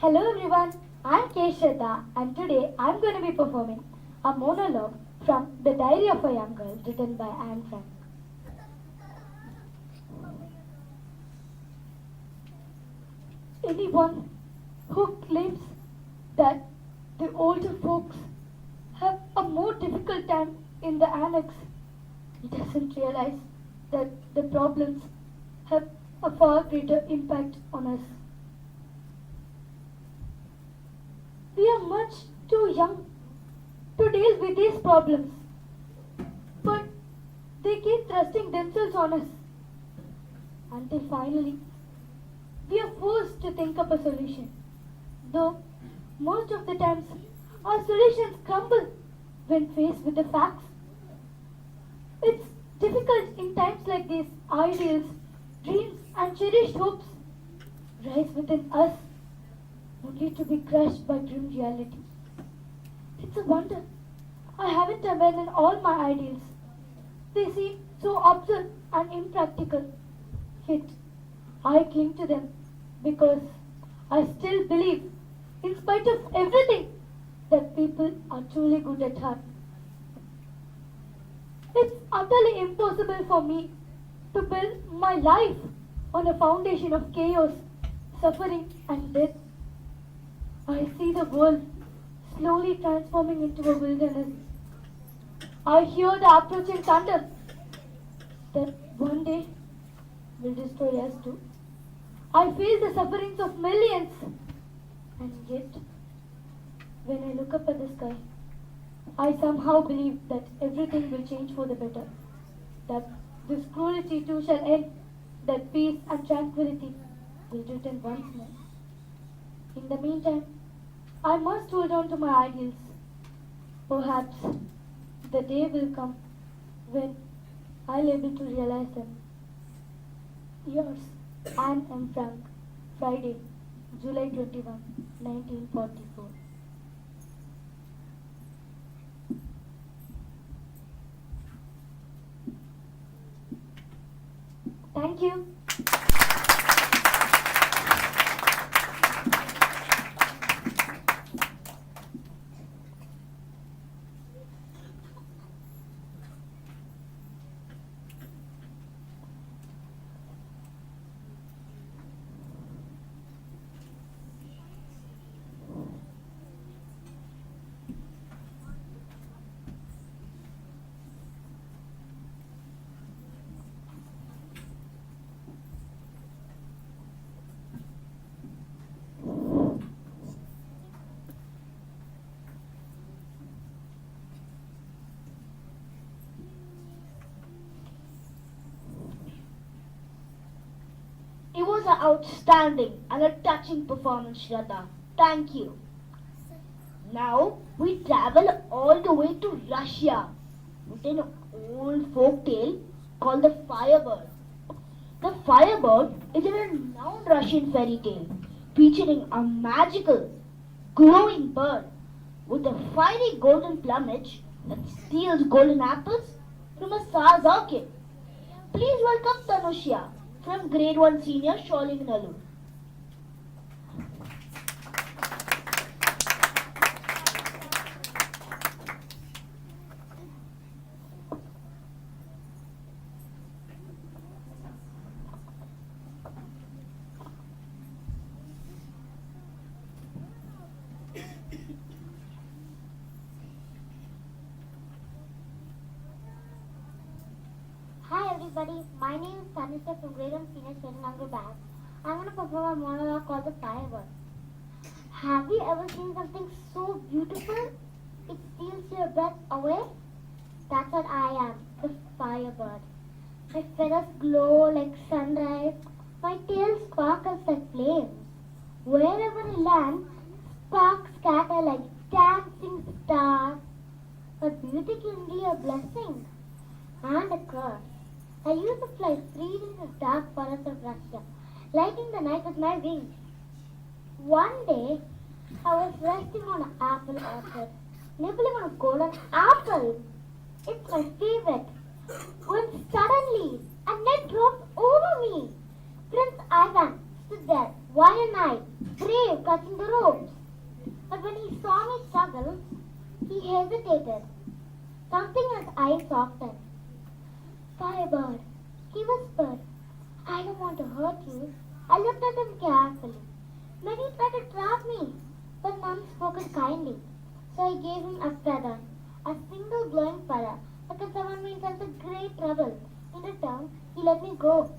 Hello everyone, I'm K. Shraddha and today I'm going to be performing a monologue from The Diary of a Young Girl written by Anne Frank. Anyone who claims that the older folks have a more difficult time in the annex, he doesn't realize that the problems have a far greater impact on us. We are much too young to deal with these problems, but they keep thrusting themselves on us until finally we are forced to think up a solution. Though most of the times our solutions crumble when faced with the facts. It's difficult in times like these. Ideals, dreams and cherished hopes rise within us only to be crushed by grim reality. It's a wonder I haven't abandoned all my ideals. They seem so absurd and impractical, yet I cling to them because I still believe, in spite of everything, that people are truly good at heart. It's utterly impossible for me to build my life on a foundation of chaos, suffering and death. I see the world slowly transforming into a wilderness. I hear the approaching thunder that one day will destroy us too. I feel the sufferings of millions. And yet, when I look up at the sky, I somehow believe that everything will change for the better. That this cruelty too shall end. That peace and tranquility will return once more. In the meantime, I must hold on to my ideals. Perhaps the day will come when I'll be able to realize them. Yours, Anne M. Frank, Friday, July 21, 1944. Thank you. was an outstanding and a touching performance, Shraddha. Thank you. Now we travel all the way to Russia with an old folk tale called the Firebird. The Firebird is a renowned Russian fairy tale featuring a magical, glowing bird with a fiery golden plumage that steals golden apples from a Tsar's orchid. Please welcome Tanushya from Grade 1 Senior Sholinganallur. Hi everybody, my name is Tanisha from Grade 1 Senior Sholinganallur Band. I'm going to perform a monologue called The Firebird. Have you ever seen something so beautiful it steals your breath away? That's what I am, the firebird. My feathers glow like sunrise, my tail sparkles like flames. Wherever I land, sparks scatter like dancing stars. But beauty can be a blessing and a curse. I used to fly freely in the dark forests of Russia, lighting the night with my wings. One day, I was resting on an apple orchard, nibbling on a golden apple. It's my favorite. When suddenly, a net dropped over me. Prince Ivan stood there, wide-eyed, brave, clutching the ropes. But when he saw me struggle, he hesitated. Something in his eyes softened. Firebird, he whispered, I don't want to hurt you. I looked at him carefully. Many tried to trap me, but none spoke it kindly. So I gave him a feather, a single glowing feather that could summon me in times of great trouble. In return, he let me go.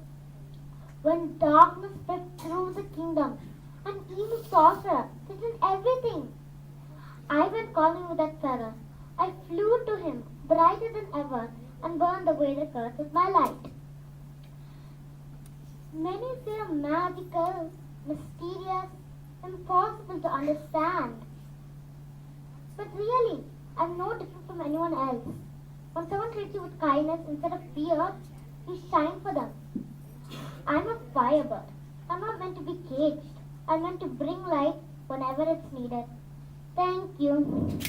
When darkness spread through the kingdom, an evil sorcerer threatened everything. Ivan called me with that feather. I flew to him, brighter than ever, and burned away the curse with my light. Many say I'm magical, mysterious, impossible to understand. But really, I'm no different from anyone else. When someone treats you with kindness instead of fear, you shine for them. I'm a firebird. I'm not meant to be caged. I'm meant to bring light whenever it's needed. Thank you.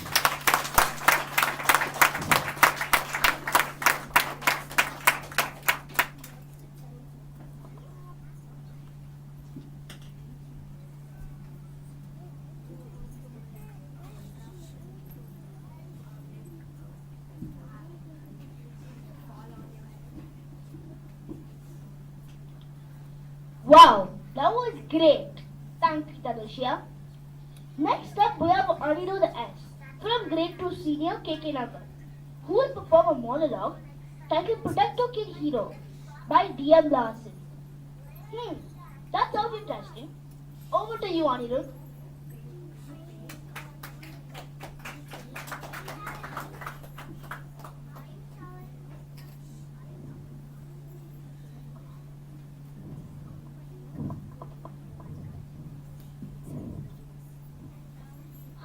Wow, that was great. Thank you, Tanushya. Next up, we have Anirudh S. from Grade 2 Senior KK Nagar, who will perform a monologue titled Protector Kid Hero by DM Larson. That sounds interesting. Over to you, Anirudh.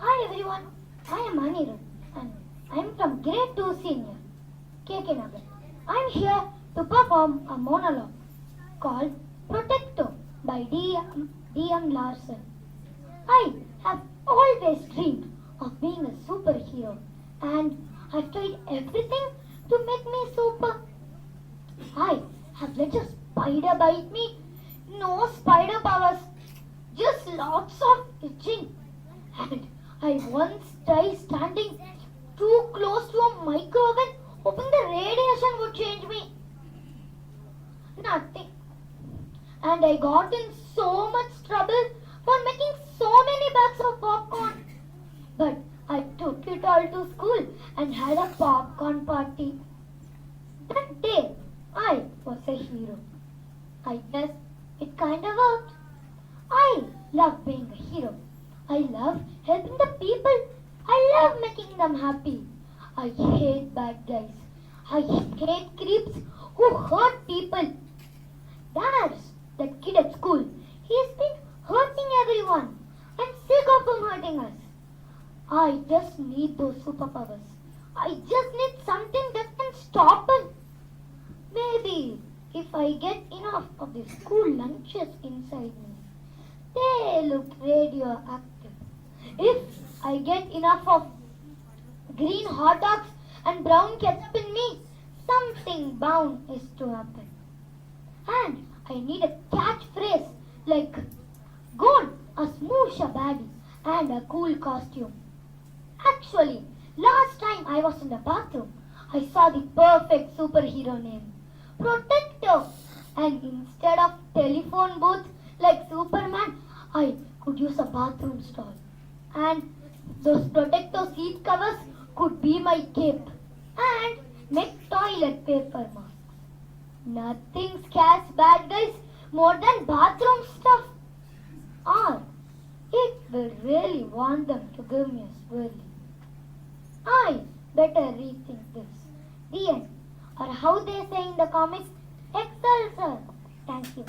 Hi everyone, I am Anirudh and I am from Grade 2 Senior, KK Nagar. I am here to perform a monologue called Protector by DM Larson. I have always dreamed of being a superhero and I've tried everything to make me super. I have let a spider bite me. No spider powers, just lots of itching. And I once tried standing too close to a microwave hoping the radiation would change me. Nothing. And I got in so much trouble for making so many bags of popcorn. But I took it all to school and had a popcorn party. That day, I was a hero. I guess it kind of worked. I love being a hero. I love helping the people. I love making them happy. I hate bad guys. I hate creeps who hurt people. There's that kid at school those superpowers. I just need something that can stop it. Maybe if I get enough of the school lunches inside me. They look radioactive. If I get enough of green hot dogs and brown ketchup in me, something bound is to happen. And I need a catchphrase like gold, a smoosha baddie, and a cool costume. Actually, last time I was in the bathroom, I saw the perfect superhero name, Protector. And instead of telephone booth like Superman, I could use a bathroom stall. And those Protector seat covers could be my cape and make toilet paper masks. Nothing scares bad guys more than bathroom stuff. Or it will really want them to give me a swirly. I better rethink this. The end. Or how they say in the comics, Excelsior. Thank you.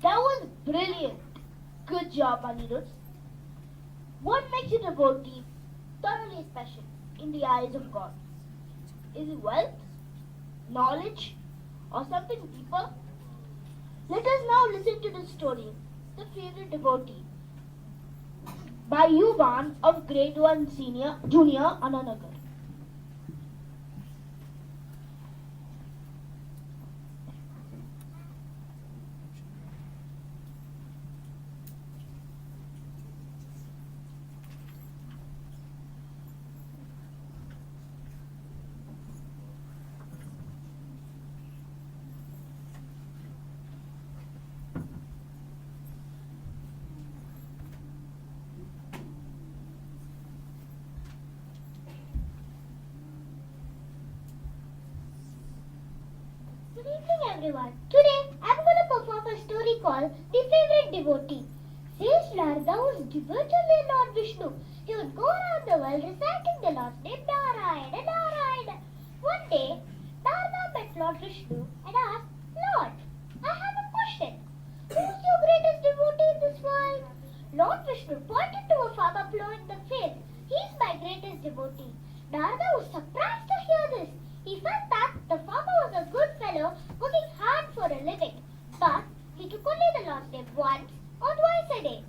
That was brilliant. Good job, Anirudh. What makes a devotee thoroughly special in the eyes of God? Is it wealth, knowledge, or something deeper? Let us now listen to the story, The Favorite Devotee, by Yuvan of Grade 1 Senior Junior Ananagar. Good evening, everyone. Today, I'm going to perform a story called The Favorite Devotee. Sage Narada was devotedly Lord Vishnu. He would go around the world reciting the Lord's name Narayana, Narayana. One day, Narada met Lord Vishnu and asked, Lord, I have a question. Who's your greatest devotee in this world? Lord Vishnu pointed to a farmer plowing the field. He's my greatest devotee. Narada was surprised to hear this. He felt that the farmer was a good fellow working hard for a living, but he took only the Lord's name once or twice a day,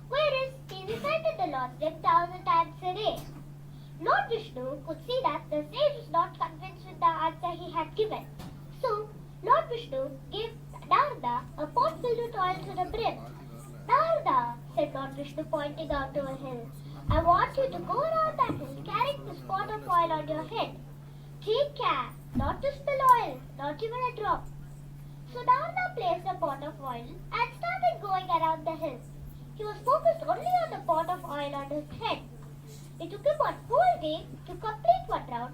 whereas he recited the Lord's name 1,000 times a day. Lord Vishnu could see that the sage was not convinced with the answer he had given. So, Lord Vishnu gave Narada a pot filled with oil to the brim. Narada, said Lord Vishnu, pointing out to a hill, I want you to go around that hill carrying this pot of oil on your head. Take care not to spill oil, not even a drop. So Narada placed a pot of oil and started going around the hill. He was focused only on the pot of oil on his head. It took him 1 whole day to complete 1 round,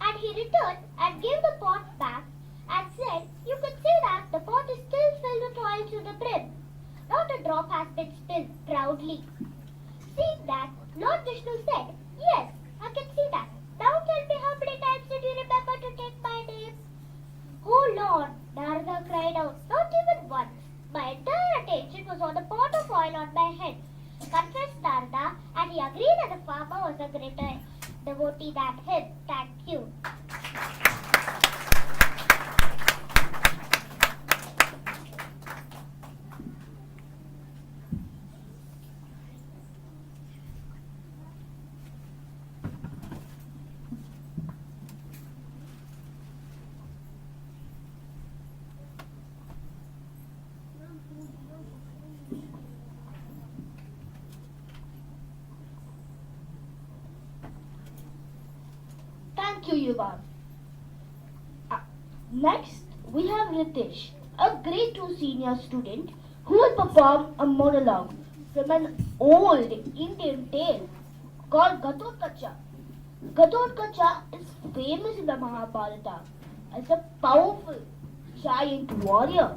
and he returned and gave the pot back and said, You could see that the pot is still filled with oil to the brim. Not a drop has been spilled, proudly. Seeing that, Lord Vishnu said, Yes, I can see that. Now tell me, how many times did you remember to take my name? Oh Lord, Narada cried out, not even once. My entire attention was on the pot of oil on my head. Confessed Narada, and he agreed that the farmer was a greater devotee than him. Thank you. Thank you, Yuvan. Next, we have Ritesh, a grade 2 senior student who will perform a monologue from an old Indian tale called Gatotkacha. Gatotkacha is famous in the Mahabharata as a powerful giant warrior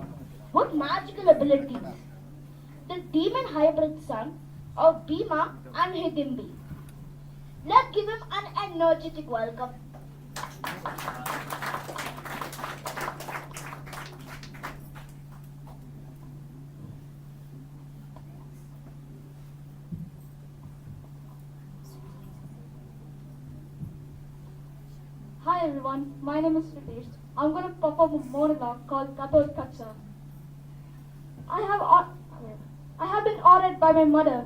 with magical abilities, the demon hybrid son of Bhima and Hidimbi. Let's give him an energetic welcome. Hi everyone, my name is Ritesh. I'm going to perform a monologue called Kathod Kacha. I have been ordered by my mother,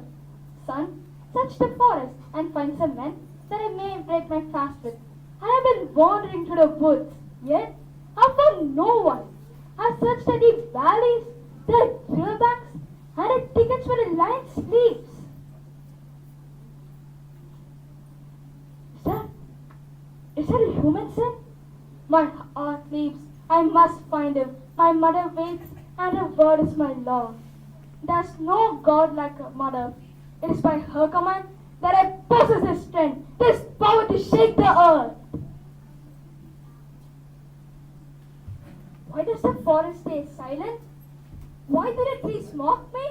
son, search the forest and find some men that I may break my fast with. I have been wandering through the woods, yet I found no one. I searched the deep valleys, the riverbanks, and the tickets where the lion sleeps. Is that a human, son? My heart leaps. I must find him. My mother waits, and her word is my law. There's no God like a mother. It is by her command that I possess this strength, this power to shake the earth. Why does the forest stay silent? Why do the trees mock me?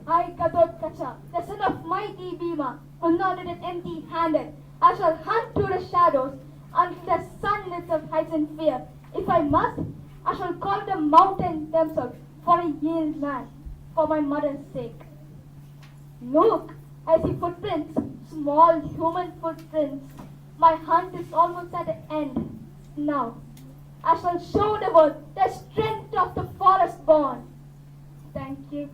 I, Kathod Kacha, the son of mighty Bhima, will not return empty-handed. I shall hunt through the shadows until the sun itself hides in fear. If I must, I shall call the mountains themselves for a yield man, for my mother's sake. Look, I see footprints, small human footprints. My hunt is almost at an end. Now, I shall show the world the strength of the forest born. Thank you.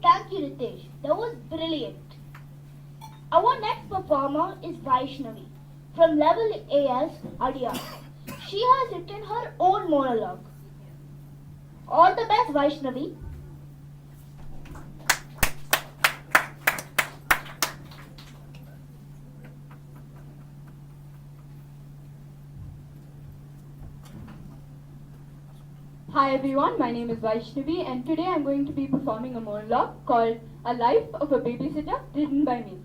Thank you, Ritesh. That was brilliant. Our next performer is Vaishnavi from Level AS Adyar. She has written her own monologue. All the best, Vaishnavi. Hi everyone, my name is Vaishnavi and today I'm going to be performing a monologue called A Life of a Babysitter written by me.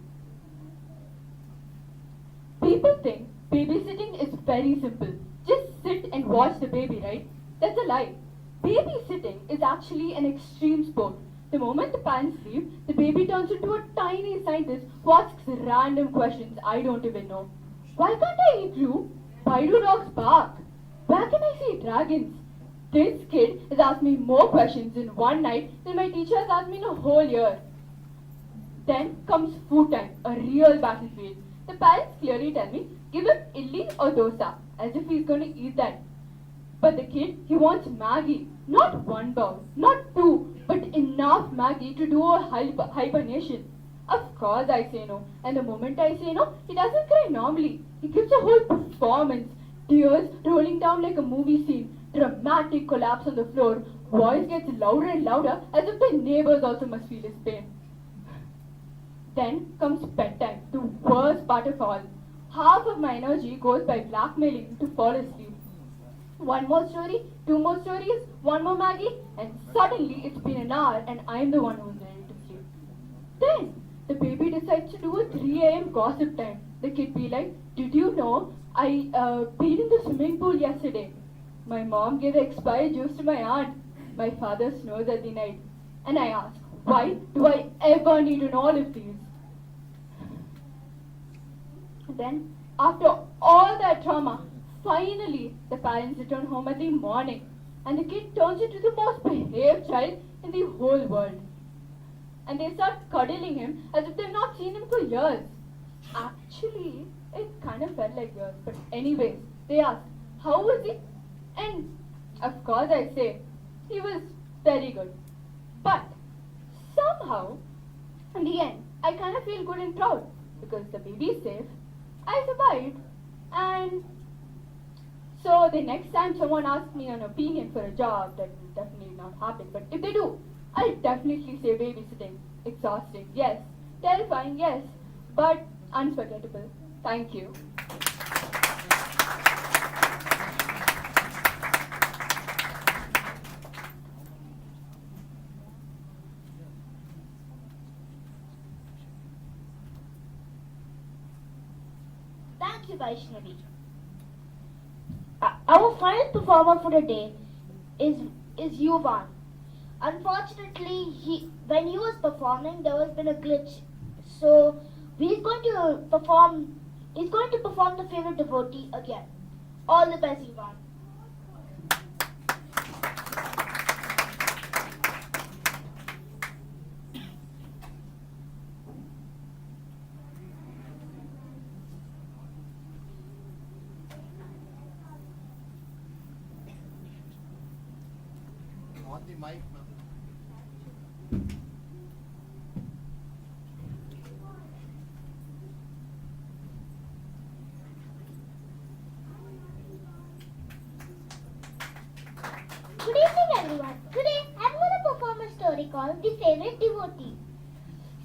People think babysitting is very simple. Just sit and watch the baby, right? That's a lie. Babysitting is actually an extreme sport. The moment the parents leave, the baby turns into a tiny scientist who asks random questions I don't even know. Why can't I eat glue? Why do dogs bark? Where can I see dragons? This kid has asked me more questions in one night than my teacher has asked me in a whole year. Then comes food time, a real battlefield. The parents clearly tell me, give him idli or dosa, as if he's going to eat that. But the kid, he wants Maggie. Not one bowl, not two, but enough Maggie to do a hibernation. Of course I say no. And the moment I say no, he doesn't cry normally. He gives a whole performance. Tears rolling down like a movie scene. Dramatic collapse on the floor. Voice gets louder and louder as if the neighbors also must feel his pain. Then comes bedtime, the worst part of all. Half of my energy goes by blackmailing to fall asleep. One more story, two more stories, one more Maggie, and suddenly it's been an hour and I'm the one who's ready to sleep. Then the baby decides to do a 3 a.m. gossip time. The kid be like, did you know I peed in the swimming pool yesterday? My mom gave expired juice to my aunt. My father snores at the night. And I ask, why do I ever need to know all of these? Then, after all that trauma, finally the parents return home at the morning. And the kid turns into the most behaved child in the whole world. And they start cuddling him as if they've not seen him for years. Actually, it kind of felt like years. But anyways, they ask, how was he? And of course I say, he was very good. But somehow, in the end, I kind of feel good and proud because the baby is safe, I survived, and so the next time someone asks me an opinion for a job, that will definitely not happen. But if they do, I'll definitely say babysitting. Exhausting, yes. Terrifying, yes. But unforgettable. Thank you. Thank you, Vaishnavi. Our final performer for the day is Yuvan. Unfortunately, when he was performing, there was been a glitch. So he's going to perform the favorite devotee again. All the best, Yuvan. On the mic, ma'am. Good evening, everyone. Today I'm going to perform a story called The Favorite Devotee.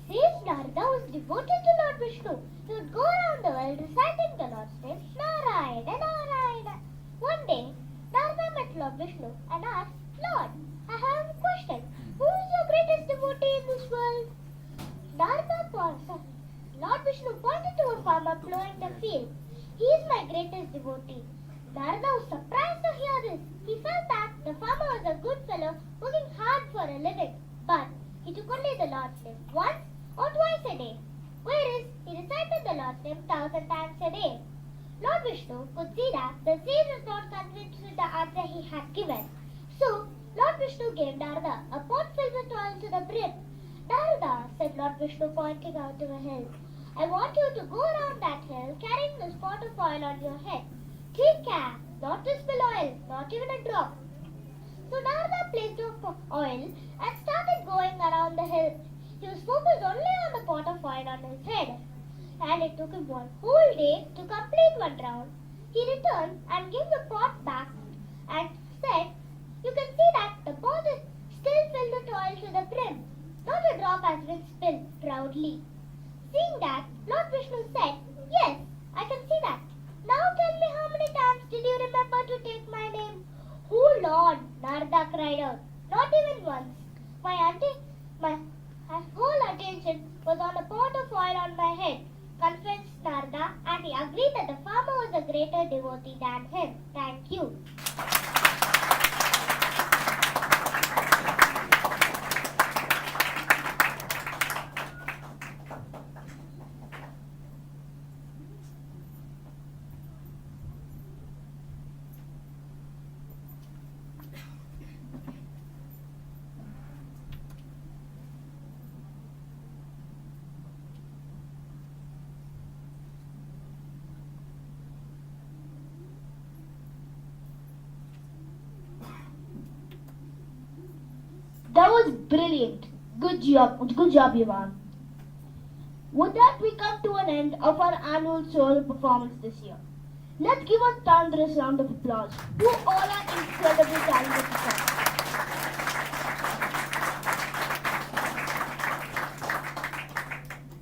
Sage Narada was devoted to Lord Vishnu. He would go around the world reciting the Lord's name, Narayana, Narayana. One day, Narada met Lord Vishnu and asked, Lord, I have a question. Who is your greatest devotee in this world? Lord Vishnu pointed to a farmer plowing the field. He is my greatest devotee. Narada was surprised to hear this. He felt that the farmer was a good fellow working hard for a living, but he took only the Lord's name once or twice a day, whereas he recited the Lord's name 1,000 times a day. Lord Vishnu could see that the sage was not convinced with the answer he had given. So, Lord Vishnu gave Narada a pot filled with oil to the brim. Narada, said Lord Vishnu, pointing out to a hill, I want you to go around that hill carrying this pot of oil on your head. Take care not to spill oil, not even a drop. So Narada placed the oil and started going around the hill. He was focused only on the pot of oil on his head, and it took him one whole day to complete one round. He returned and gave the pot back and said, You can see that the pot is still filled with oil to the brim. Not a drop has been spilled, proudly. Seeing that, Lord Vishnu said, Yes, I can see that. Now tell me, how many times did you remember to take my name? Oh Lord, Narada cried out. Not even once. My whole attention was on a pot of oil on my head, confessed Narada, and he agreed that the farmer was a greater devotee than him. Thank you. That was brilliant. Good job, Ivan. With that, we come to an end of our annual solo performance this year. Let's give a thunderous round of applause to all our incredibly talented performers.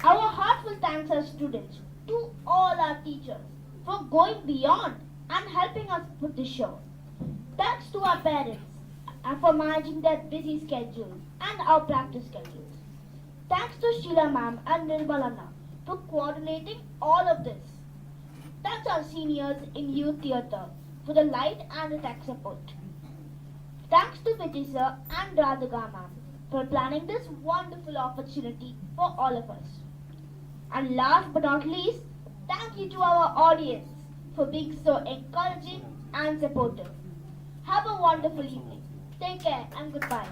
Our heartfelt thanks our students, to all our teachers, for going beyond and helping us put this show. Thanks to our parents and for managing their busy schedules and our practice schedules. Thanks to Sheila ma'am and Nirmalanna for coordinating all of this. Thanks our seniors in youth theatre for the light and the tech support. Thanks to Vicky sir and Radhika ma'am for planning this wonderful opportunity for all of us. And last but not least, thank you to our audience for being so encouraging and supportive. Have a wonderful evening. Take care and goodbye.